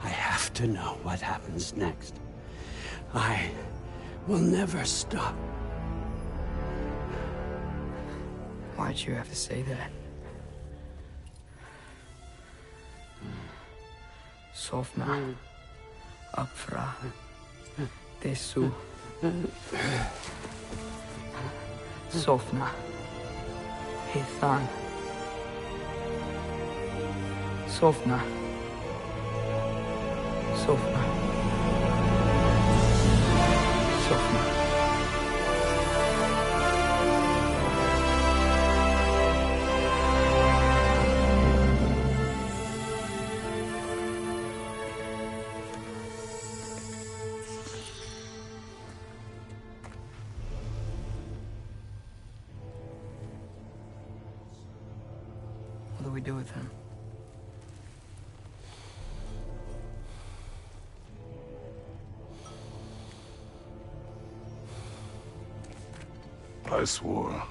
I have to know what happens next. I will never stop. Why'd you have to say that? Sofna. Apfra. Desu. Sofna. Hithan. Sofna. Sofna. Sofna. What do we do with him? I swore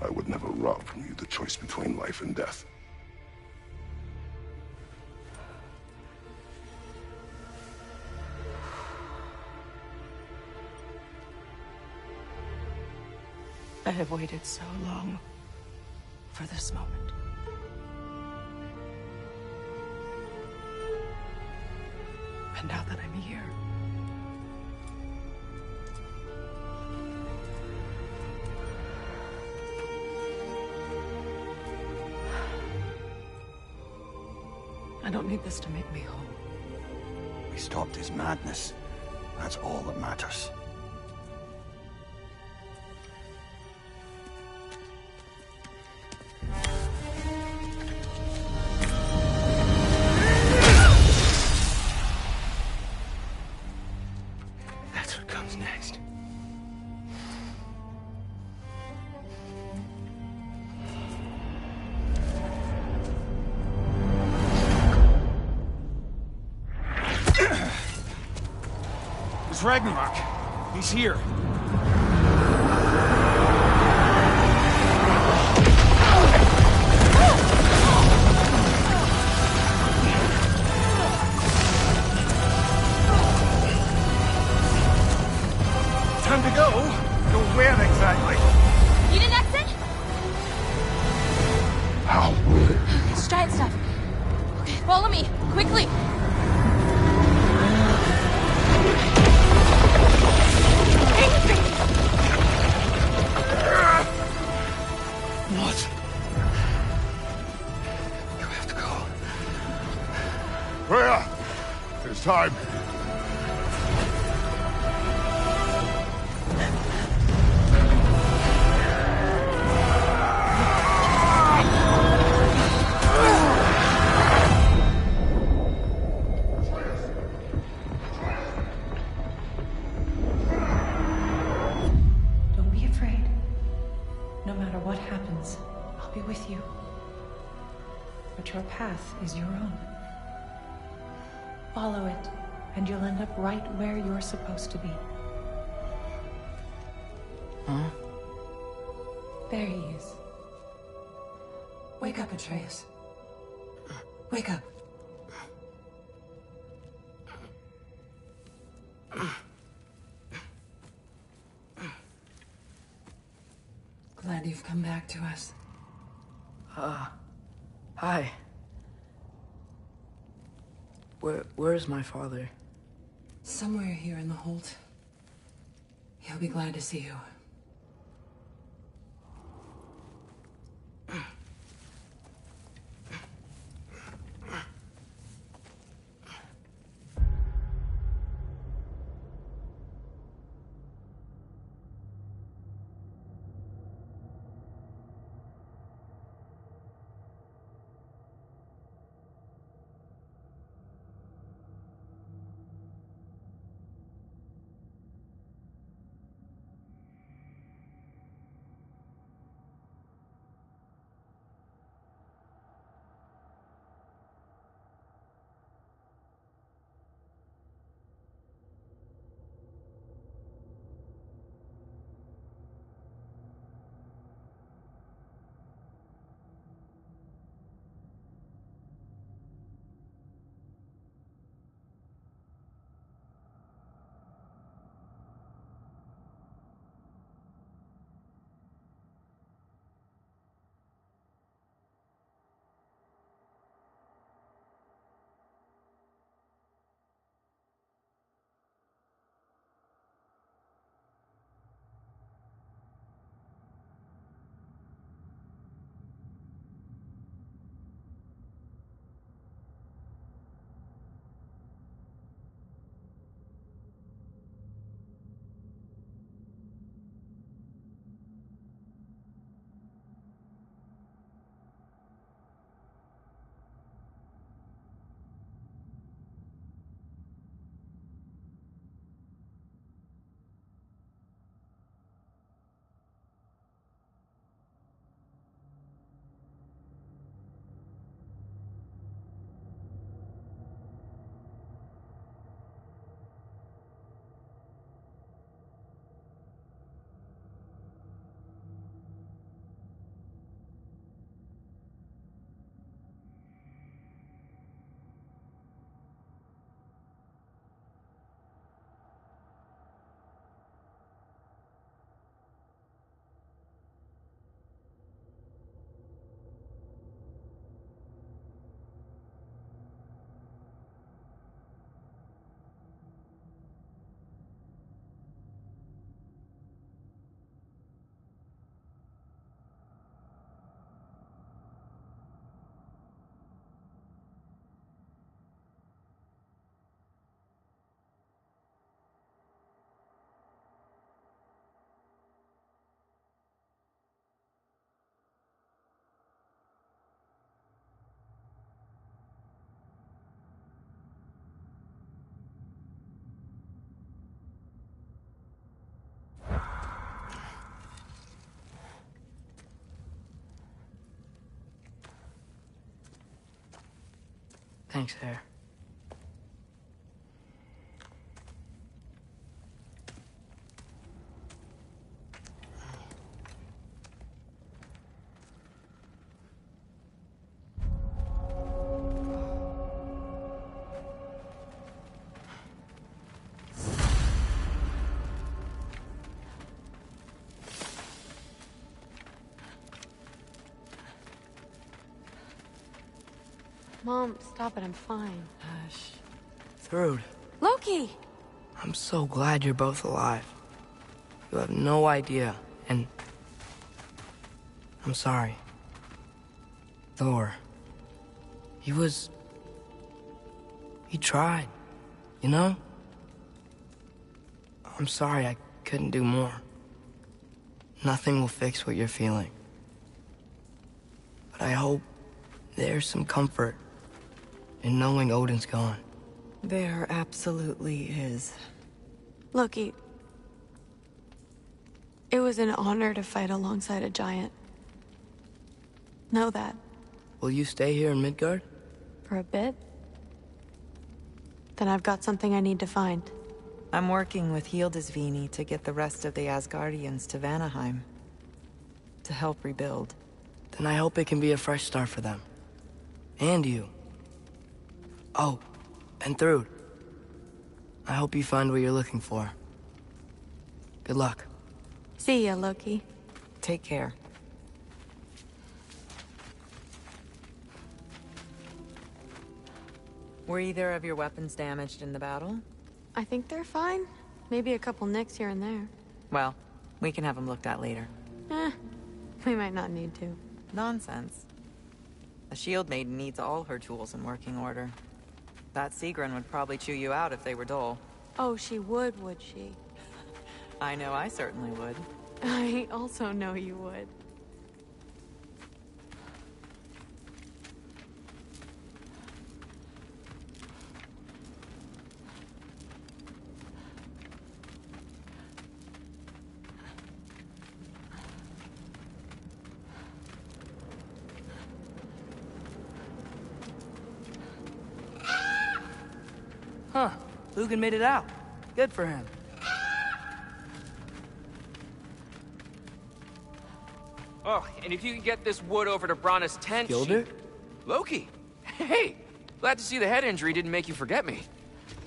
I would never rob from you the choice between life and death. I have waited so long for this moment. And now that I'm here, I don't need this to make me whole. We stopped his madness. That's all that matters. That's what comes next. It's Ragnarok. He's here. Time to go. Go where exactly? You need an exit? How? It's giant stuff. Okay, follow me, quickly. What? You have to go. Freya! It's time. Don't be afraid. No matter what happens, I'll be with you. But your path is your own. Follow it, and you'll end up right where you're supposed to be. Huh? There he is. Wake up, Atreus. Wake up. Glad you've come back to us. Hi. Where's my father? Somewhere here in the Holt. He'll be glad to see you. Thanks, Hare. Mom, stop it. I'm fine. Hush. Thrud, Loki! I'm so glad you're both alive. You have no idea, and... I'm sorry. Thor. He tried, you know? I'm sorry I couldn't do more. Nothing will fix what you're feeling. But I hope there's some comfort in knowing Odin's gone. There absolutely is. Loki, it was an honor to fight alongside a giant. Know that. Will you stay here in Midgard? For a bit? Then I've got something I need to find. I'm working with Hildisvini to get the rest of the Asgardians to Vanaheim. To help rebuild. Then I hope it can be a fresh start for them. And you. Oh, and Thrud. I hope you find what you're looking for. Good luck. See ya, Loki. Take care. Were either of your weapons damaged in the battle? I think they're fine. Maybe a couple nicks here and there. Well, we can have them looked at later. We might not need to. Nonsense. A shield maiden needs all her tools in working order. That Sigrun would probably chew you out if they were dull. Oh, she would she? I know I certainly would. I also know you would. Huh. Lugan made it out. Good for him. Oh, and if you can get this wood over to Brana's tent... Gilder? Loki! Hey! Glad to see the head injury didn't make you forget me.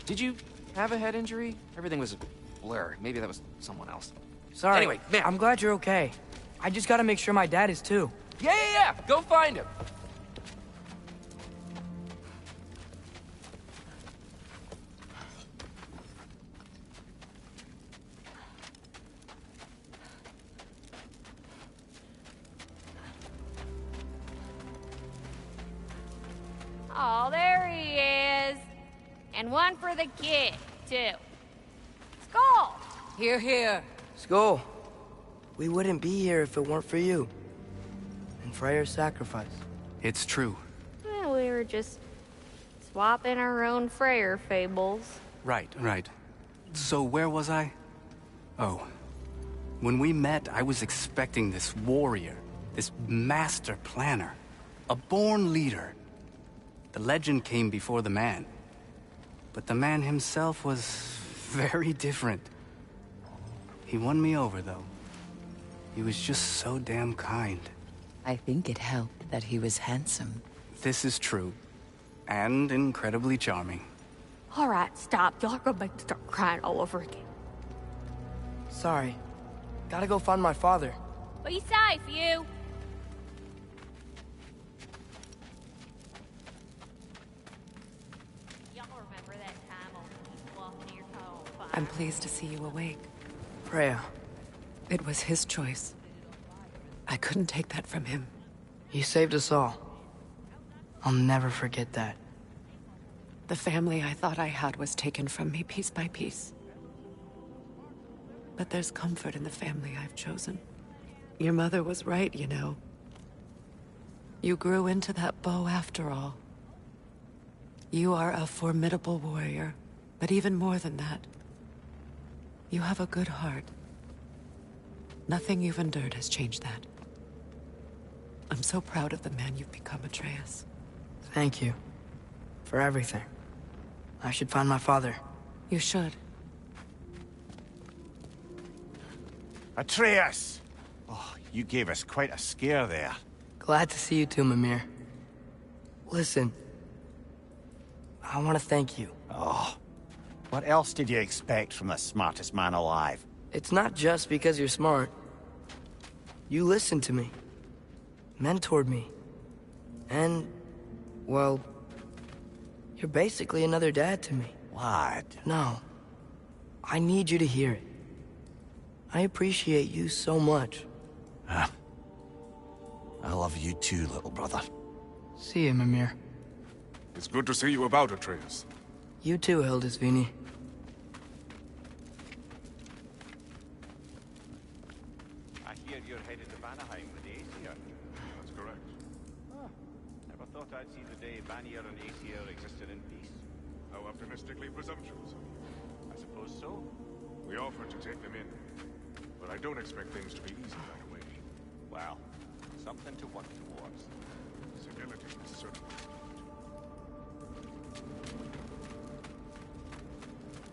Did you have a head injury? Everything was a blur. Maybe that was someone else. Sorry. Anyway, man. I'm glad you're okay. I just gotta make sure my dad is too. Yeah! Go find him! Oh, there he is. And one for the kid, too. Skull! Here, here. Skull. We wouldn't be here if it weren't for you. And Freyr's sacrifice. It's true. Well, we were just swapping our own Freyr fables. Right. So where was I? Oh. When we met, I was expecting this warrior, this master planner, a born leader. The legend came before the man. But the man himself was very different. He won me over, though. He was just so damn kind. I think it helped that he was handsome. This is true. And incredibly charming. All right, stop. Y'all are gonna make me start crying all over again. Sorry. Gotta go find my father. Be safe, you. Y'all remember that time on walking your tall fire? I'm pleased to see you awake. Freya. It was his choice. I couldn't take that from him. He saved us all. I'll never forget that. The family I thought I had was taken from me piece by piece. But there's comfort in the family I've chosen. Your mother was right, you know. You grew into that bow after all. You are a formidable warrior, but even more than that, you have a good heart. Nothing you've endured has changed that. I'm so proud of the man you've become, Atreus. Thank you. For everything. I should find my father. You should. Atreus! Oh, you gave us quite a scare there. Glad to see you too, Mimir. Listen. I want to thank you. Oh. What else did you expect from the smartest man alive? It's not just because you're smart. You listened to me. Mentored me. And, well, you're basically another dad to me. Lad. No. I need you to hear it. I appreciate you so much. I love you too, little brother. See you, Mimir. It's good to see you about, Atreus. You too, Hildisvini. I hear you're headed to Vanaheim with Aesir. That's correct. Huh. Never thought I'd see the day Vanir and Aesir existed in peace. How optimistically presumptuous. I suppose so. We offered to take them in, but I don't expect things to be easy right away. Well, something to work towards. Civility is certainly.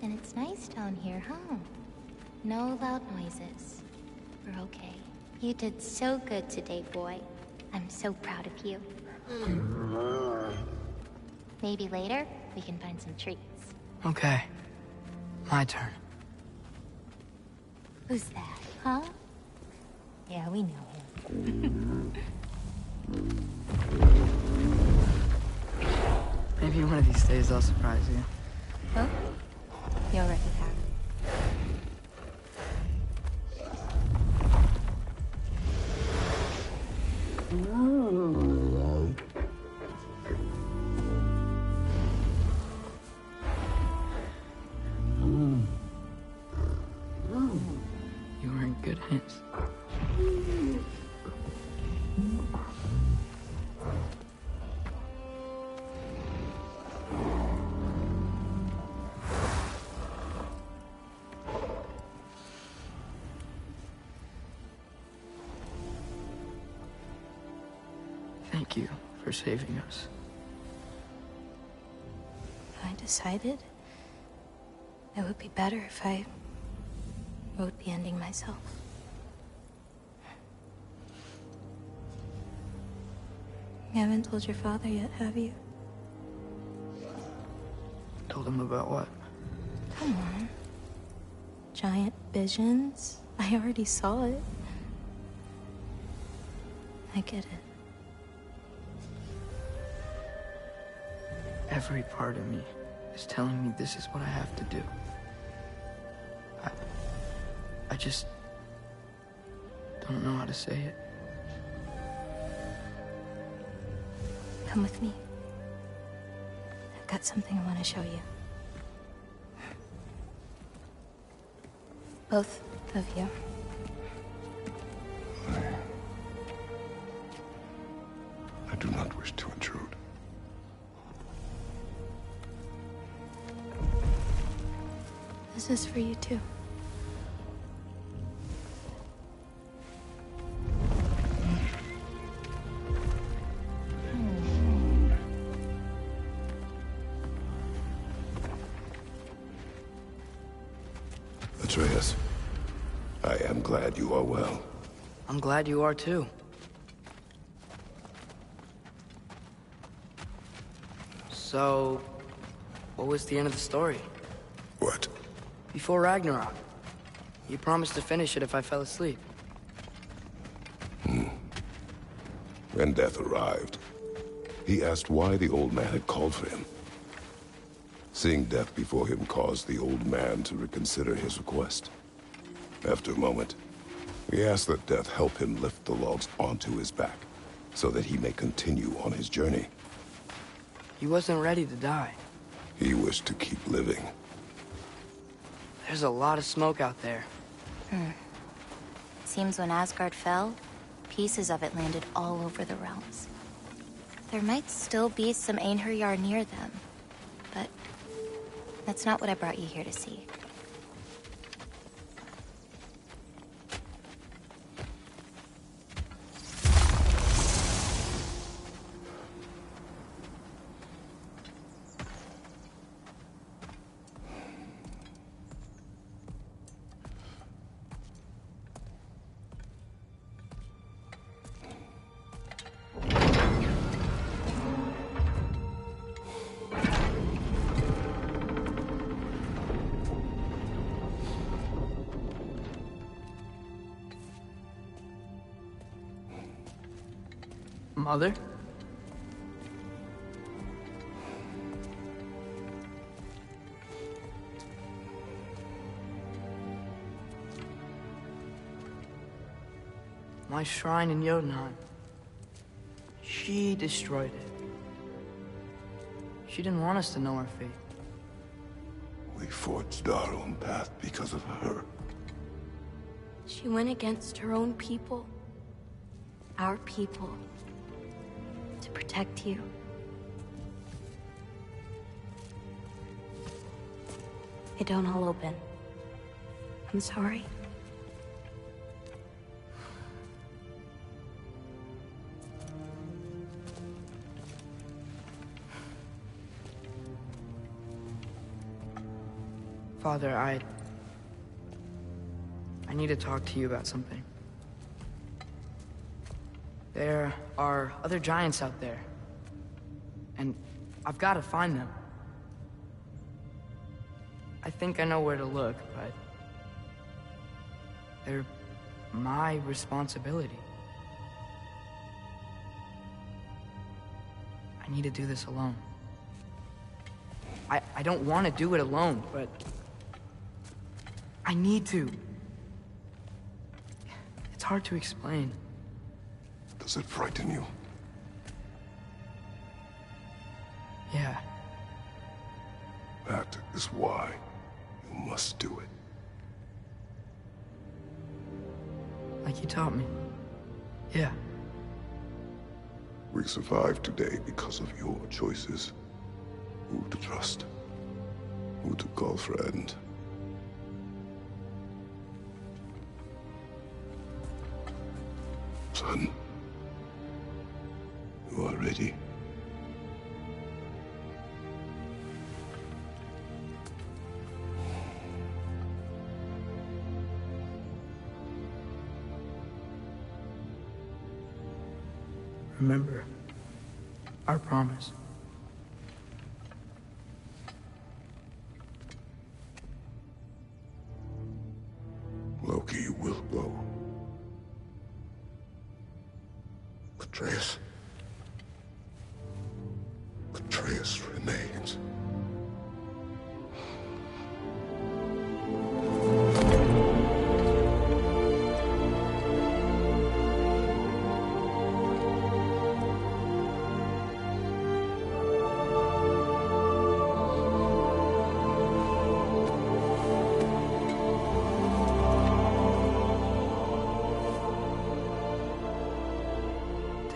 And it's nice down here, huh? No loud noises. We're okay. You did so good today, boy. I'm so proud of you. Maybe later, we can find some treats. Okay. My turn. Who's that, huh? Yeah, we know him. Maybe one of these days I'll surprise you. Huh? You already have. You were in good hands. Thank you for saving us. I decided it would be better if I wrote the ending myself. You haven't told your father yet, have you? Told him about what? Come on. Giant visions? I already saw it. I get it. Every part of me is telling me this is what I have to do. I just don't know how to say it. Come with me. I've got something I want to show you. Both of you. I do not wish to intrude. This is for you too. Atreus, I am glad you are well. I'm glad you are too. So, what was the end of the story? What? Before Ragnarok. You promised to finish it if I fell asleep. When death arrived, he asked why the old man had called for him. Seeing death before him caused the old man to reconsider his request. After a moment, he asked that death help him lift the logs onto his back, so that he may continue on his journey. He wasn't ready to die. He wished to keep living. There's a lot of smoke out there. Seems when Asgard fell, pieces of it landed all over the realms. There might still be some Einherjar near them, but that's not what I brought you here to see. Mother? My shrine in Jotunheim. She destroyed it. She didn't want us to know our fate. We forged our own path because of her. She went against her own people. Our people. To protect you. It don't all open. I'm sorry. Father, I need to talk to you about something. There are other giants out there, and I've got to find them. I think I know where to look, but they're my responsibility. I need to do this alone. I don't want to do it alone, but I need to. It's hard to explain. Does it frighten you? Yeah. That is why you must do it. Like you taught me. Yeah. We survived today because of your choices. Who to trust. Who to call friend. Son. You are ready. Remember our promise. Loki will go. Atreus. Atreus remains.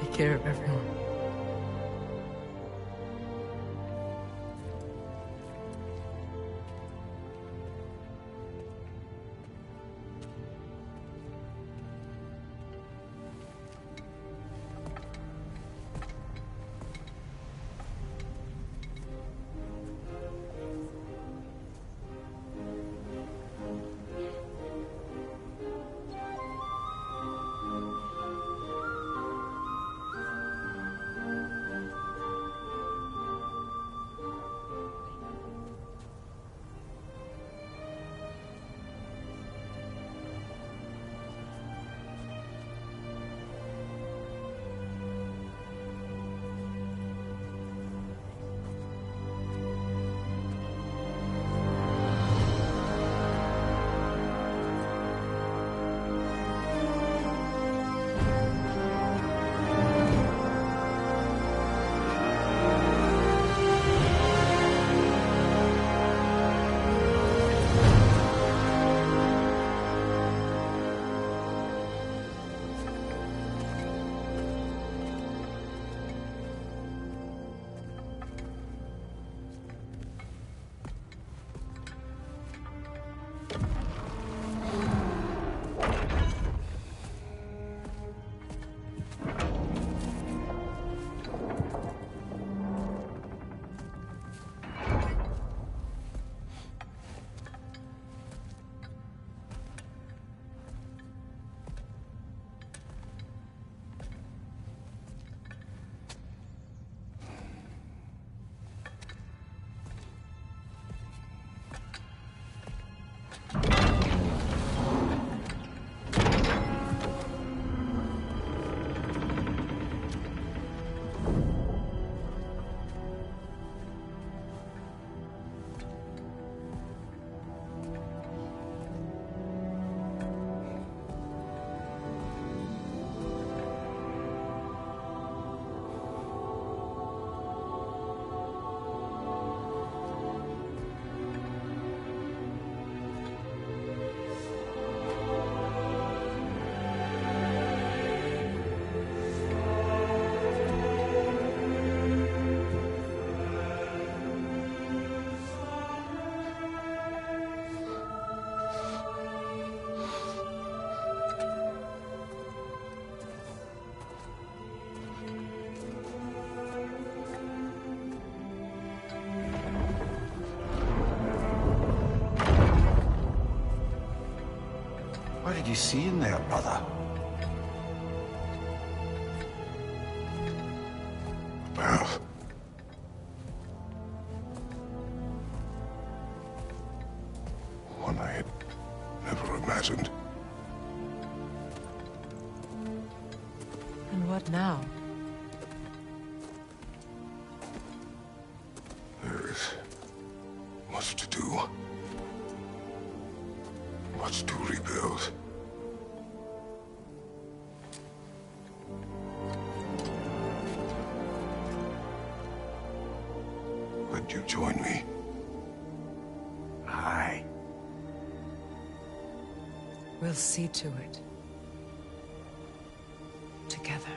Take care of everyone. did you see in there, brother? Path. One I had never imagined. And what now? There is much to do. Much to rebuild. Would you join me? Aye. We'll see to it. Together.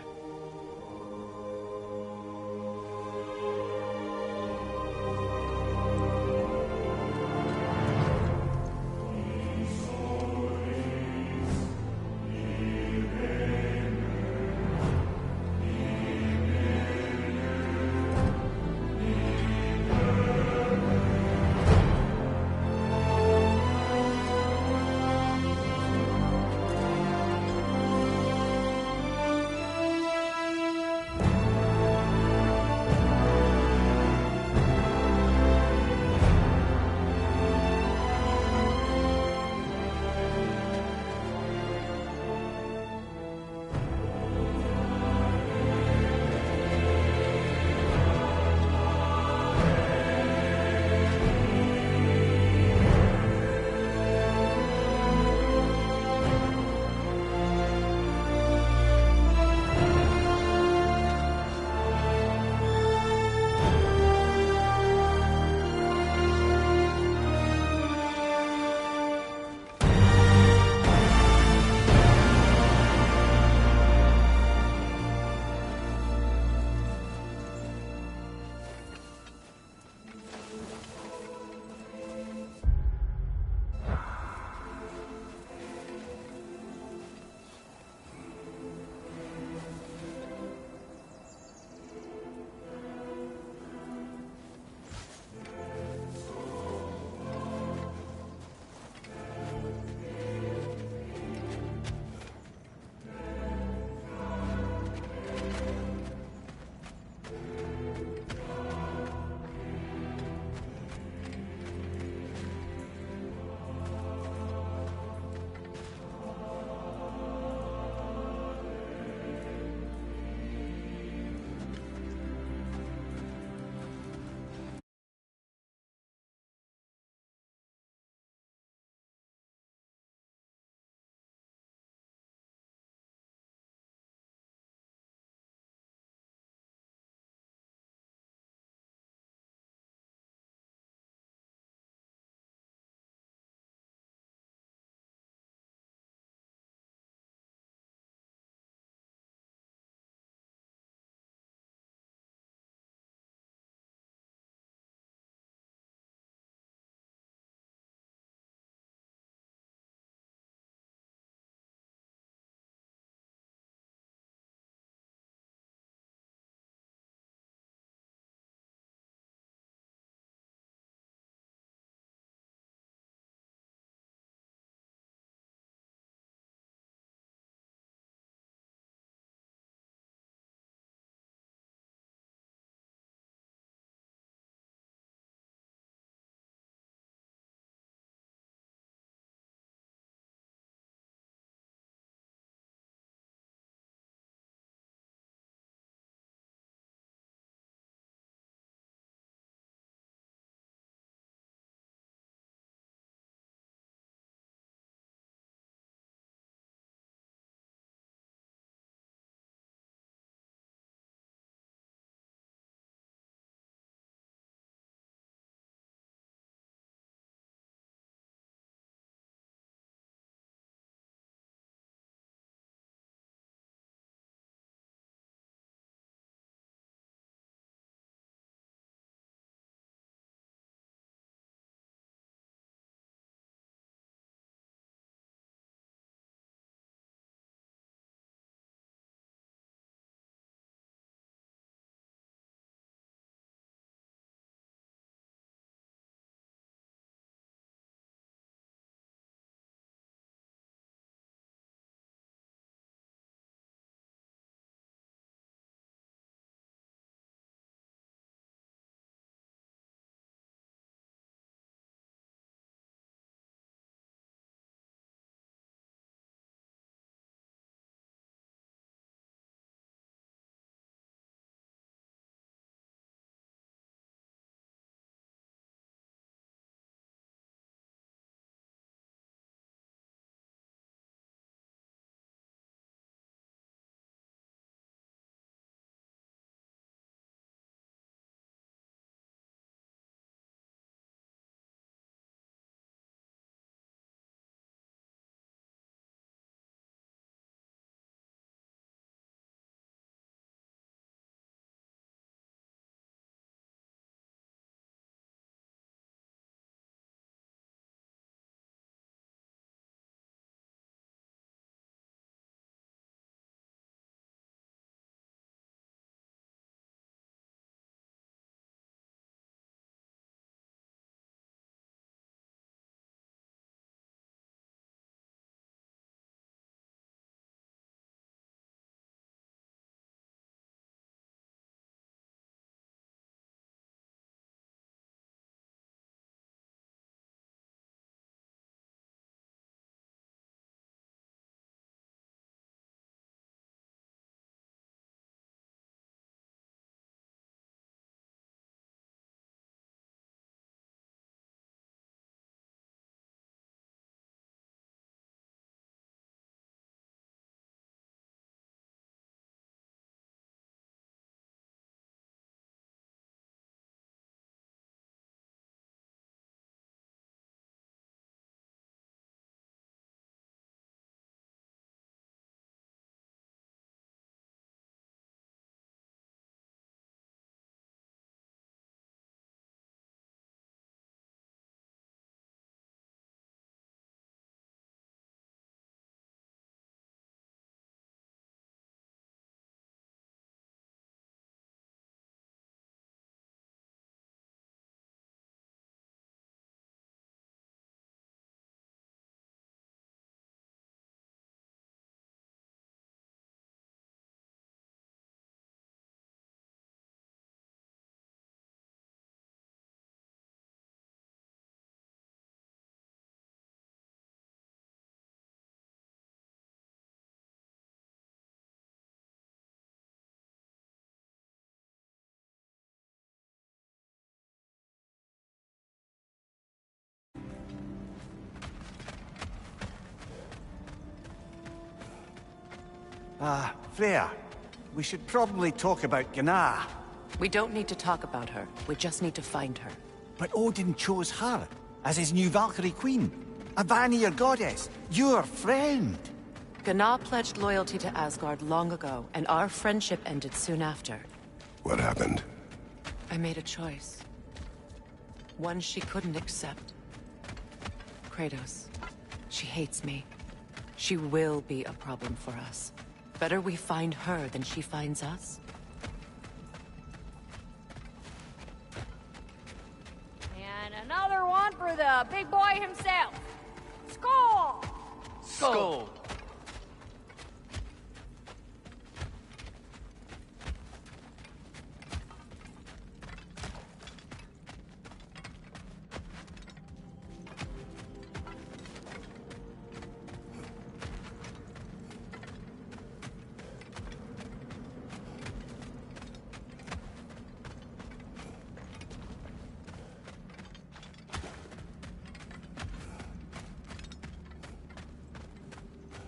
Freya, we should probably talk about Gná. We don't need to talk about her. We just need to find her. But Odin chose her as his new Valkyrie queen. A Vanir goddess. Your friend. Gná pledged loyalty to Asgard long ago, and our friendship ended soon after. What happened? I made a choice. One she couldn't accept. Kratos. She hates me. She will be a problem for us. Better we find her than she finds us. And another one for the big boy himself. Skull! Skull!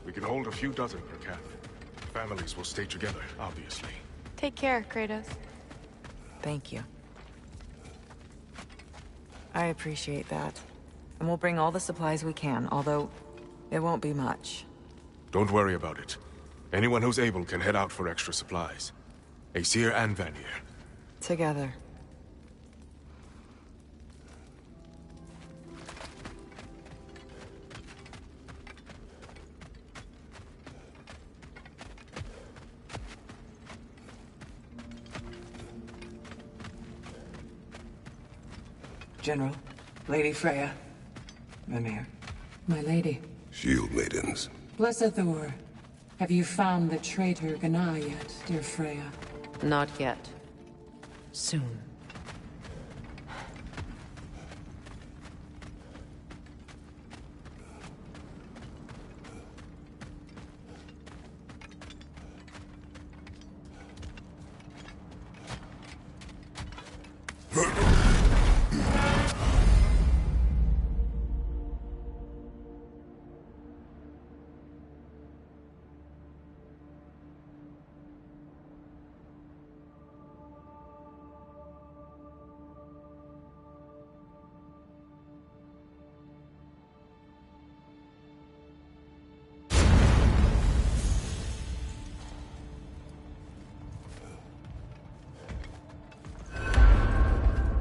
We can hold a few dozen per camp. Families will stay together, obviously. Take care, Kratos. Thank you. I appreciate that. And we'll bring all the supplies we can, although it won't be much. Don't worry about it. Anyone who's able can head out for extra supplies. Aesir and Vanir. Together. General, Lady Freya, Mimir, my lady. Shield maidens. Blessed Thor, have you found the traitor Gná yet, dear Freya? Not yet. Soon.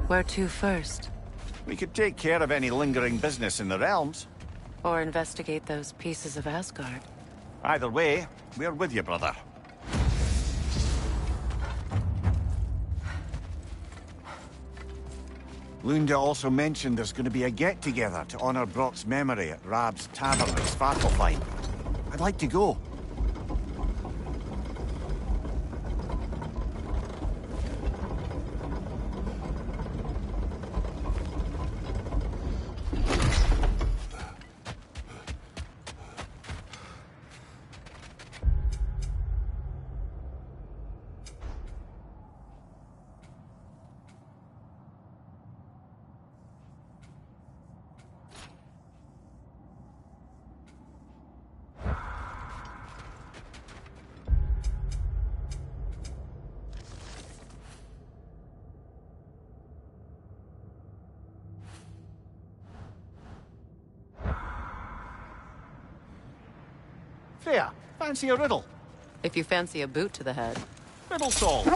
Where to first? We could take care of any lingering business in the realms. Or investigate those pieces of Asgard. Either way, we're with you, brother. Lunda also mentioned there's going to be a get-together to honor Brock's memory at Rab's Tavern in Svartalfheim. I'd like to go. Freya, fancy a riddle? If you fancy a boot to the head. Riddle solved.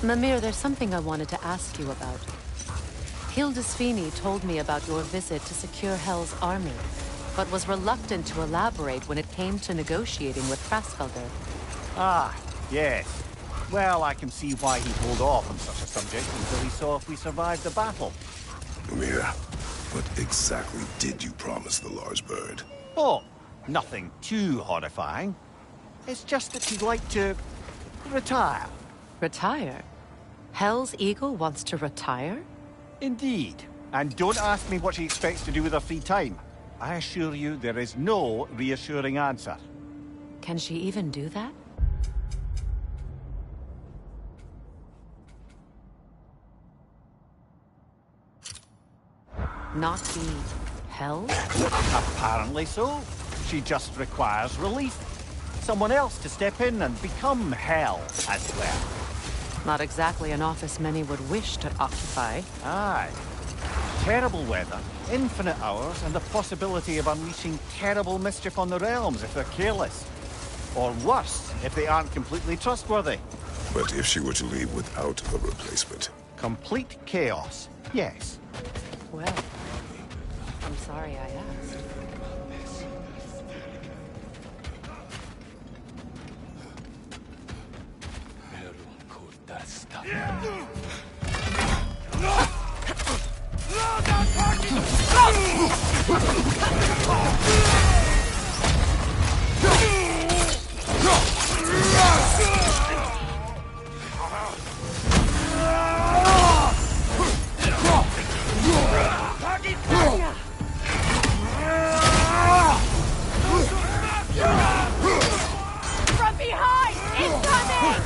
Mimir, there's something I wanted to ask you about. Hildisvini told me about your visit to secure Hel's army, but was reluctant to elaborate when it came to negotiating with Hraskaldr. Ah, yes. Well, I can see why he'd hold off on such a subject until he saw if we survived the battle. Mimir, what exactly did you promise the large bird? Oh, nothing too horrifying. It's just that she'd like to retire. Retire? Hell's Eagle wants to retire? Indeed. And don't ask me what she expects to do with her free time. I assure you there is no reassuring answer. Can she even do that? Not be hell? Apparently so. She just requires relief. Someone else to step in and become hell, as it were. Not exactly an office many would wish to occupy. Aye. Terrible weather, infinite hours, and the possibility of unleashing terrible mischief on the realms if they're careless. Or worse, if they aren't completely trustworthy. But if she were to leave without a replacement? Complete chaos, yes. Well, I'm sorry I asked. From behind! Incoming!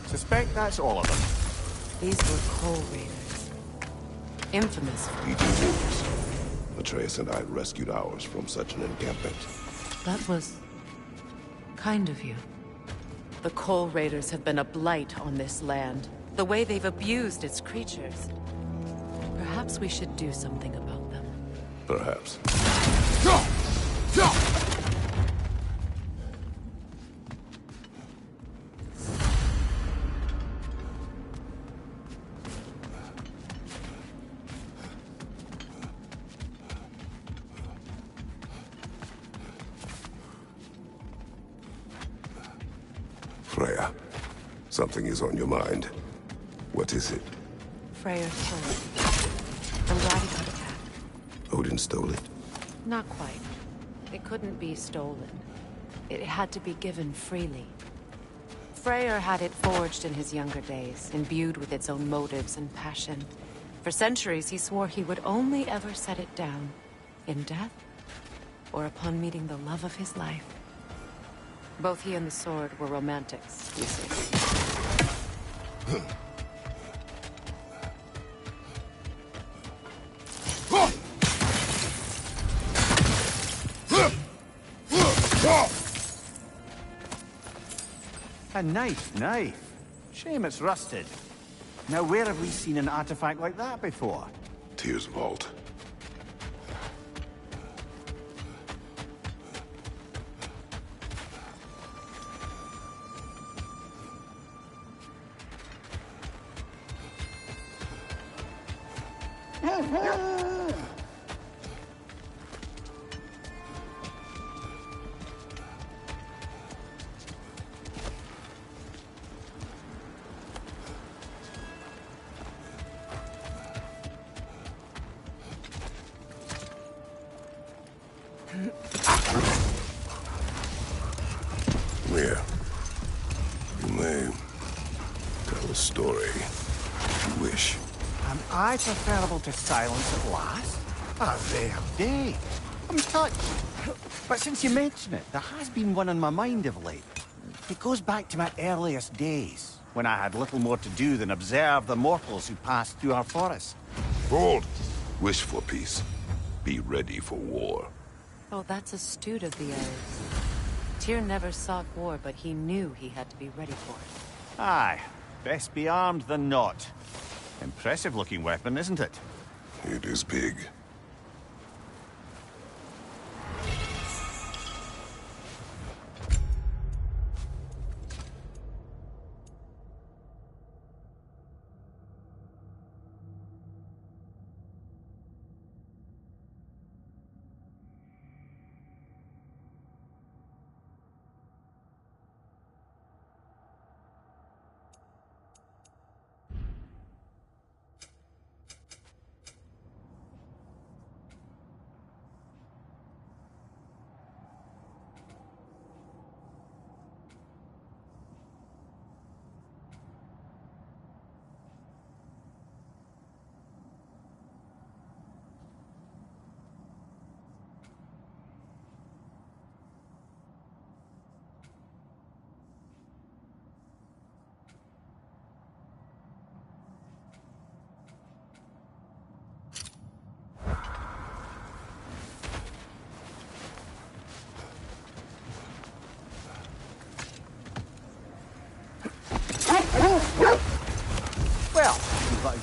Suspect that's all of them. These were Coal Raiders. Infamous. Legion wolves. Atreus and I rescued ours from such an encampment. That was kind of you. The Coal Raiders have been a blight on this land. The way they've abused its creatures. Perhaps we should do something about them. Perhaps. Freya, something is on your mind. What is it? Freyr's sword. I'm glad he got it back. Odin stole it? Not quite. It couldn't be stolen. It had to be given freely. Freyr had it forged in his younger days, imbued with its own motives and passion. For centuries, he swore he would only ever set it down in death or upon meeting the love of his life. Both he and the sword were romantics, you see. A knife. Shame it's rusted. Now where have we seen an artifact like that before? Tyr's vault. Yeah. You may tell a story if you wish. Am I preferable to silence at last? A rare day. I'm touched. But since you mention it, there has been one on my mind of late. It goes back to my earliest days, when I had little more to do than observe the mortals who passed through our forest. Hold! Wish for peace. Be ready for war. Oh, that's astute of the elves. Tyr never sought war, but he knew he had to be ready for it. Aye. Best be armed than not. Impressive-looking weapon, isn't it? It is big.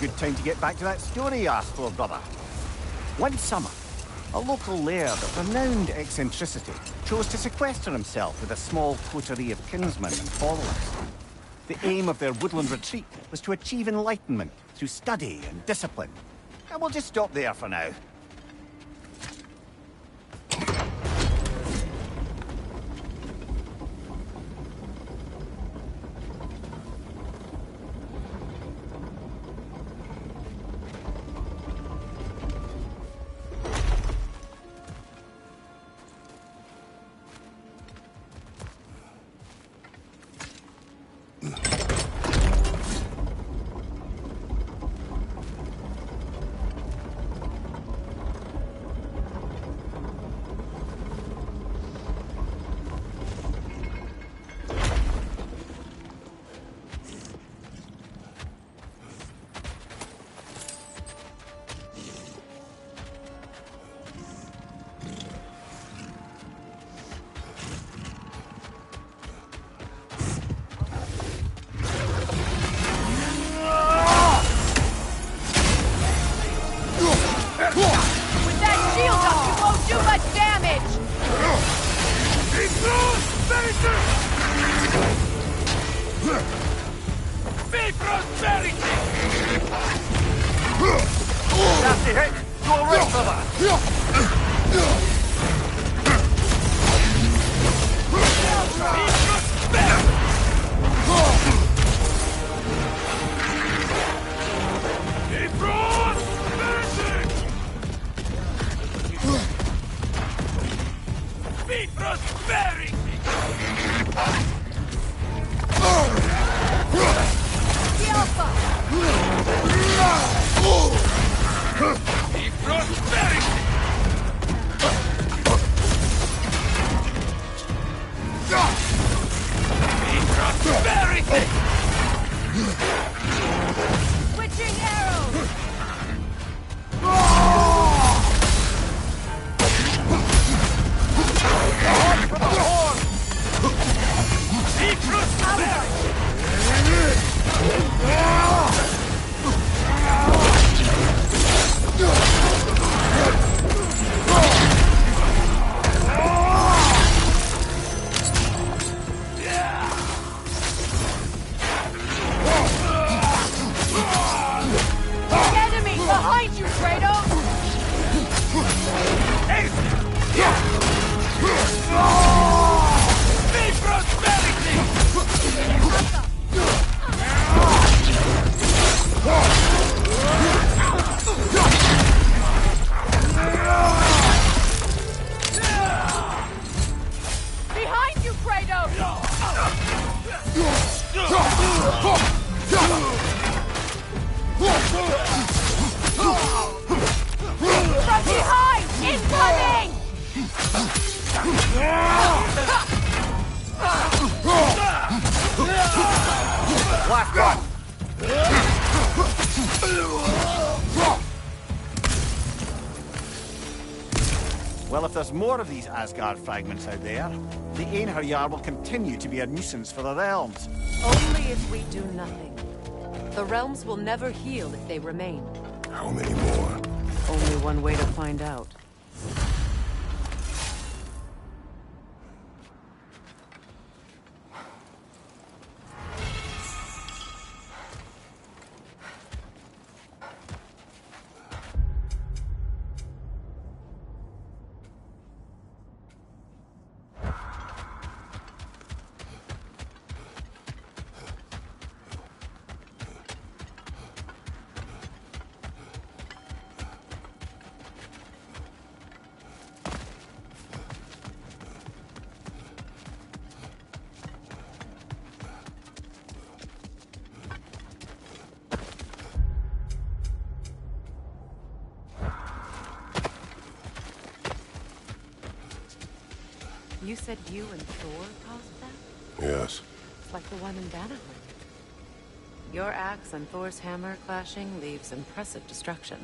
good time to get back to that story you asked for, brother. One summer, a local laird of renowned eccentricity chose to sequester himself with a small coterie of kinsmen and followers. The aim of their woodland retreat was to achieve enlightenment through study and discipline. And we'll just stop there for now. Well, if there's more of these Asgard fragments out there, the Einherjar will continue to be a nuisance for the realms. Only if we do nothing. The realms will never heal if they remain. How many more? Only one way to find out. You said you and Thor caused that? Yes. It's like the one in Ragnarok. Your axe and Thor's hammer clashing leaves impressive destruction.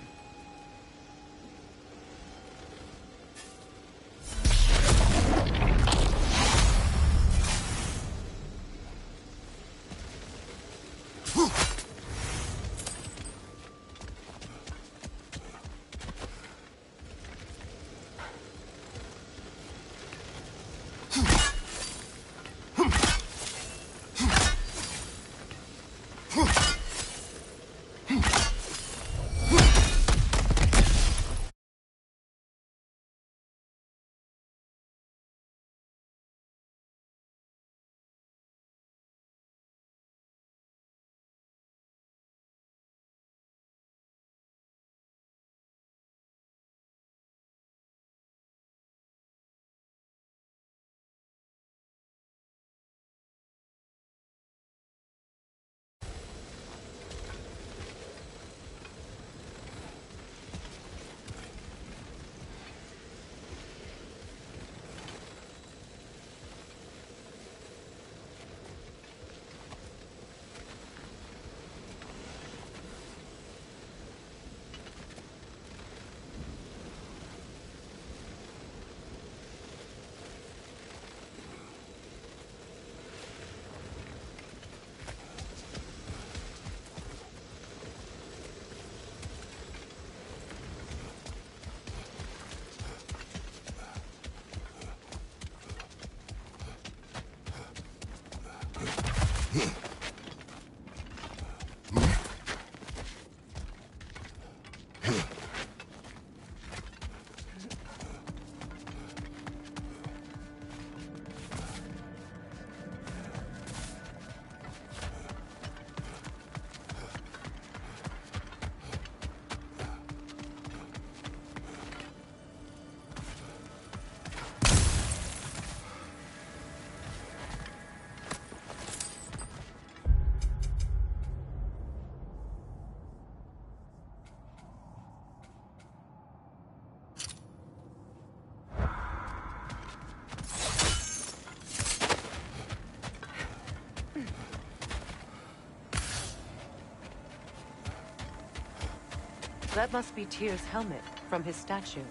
That must be Tyr's helmet from his statue.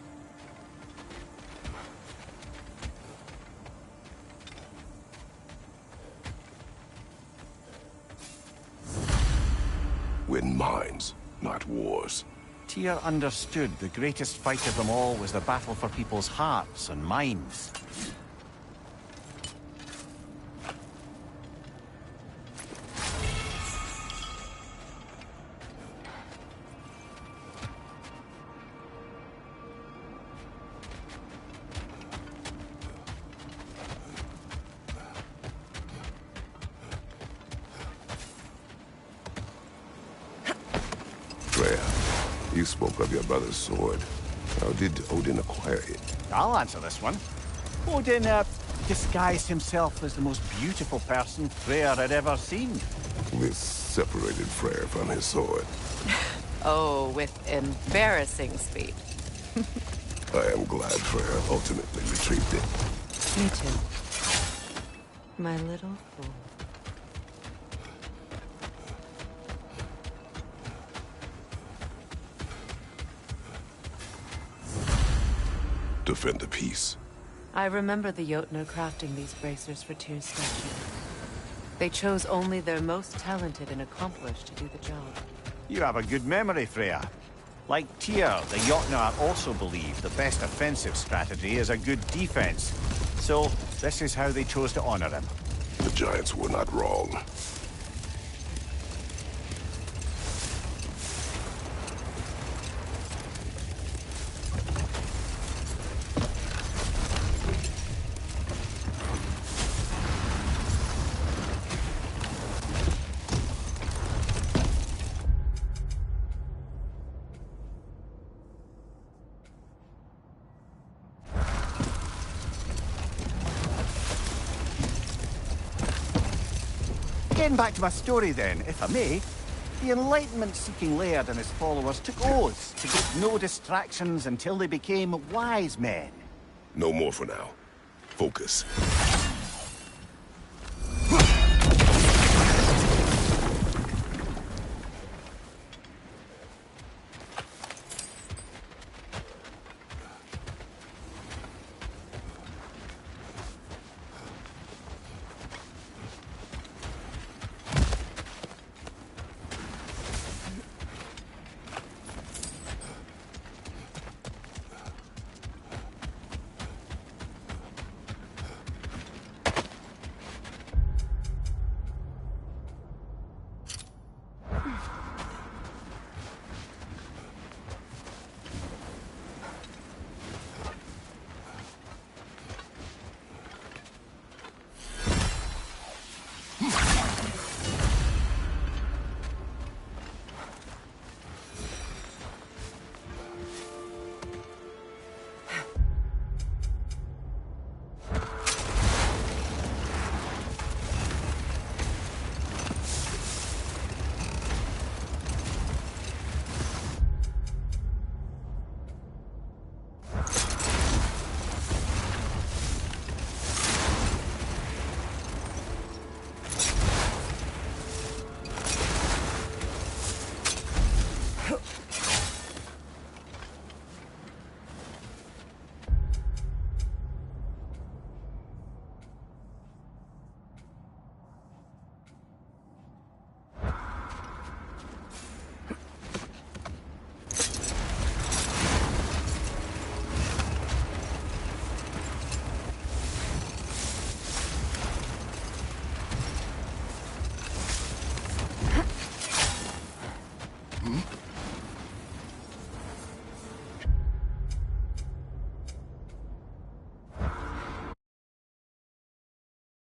Win minds, not wars. Tyr understood the greatest fight of them all was the battle for people's hearts and minds. Freya, you spoke of your brother's sword. How did Odin acquire it? I'll answer this one. Odin, disguised himself as the most beautiful person Freyr had ever seen. This separated Freyr from his sword. Oh, with embarrassing speed. I am glad Freyr ultimately retrieved it. Me too. My little fool. Defend the peace. I remember the Jotnar crafting these bracers for Tyr's statue. They chose only their most talented and accomplished to do the job. You have a good memory, Freya. Like Tyr, the Jotnar also believe the best offensive strategy is a good defense. So, this is how they chose to honor him. The Giants were not wrong. Getting back to my story then, if I may. The Enlightenment-seeking Laird and his followers took oaths to get no distractions until they became wise men. No more for now. Focus.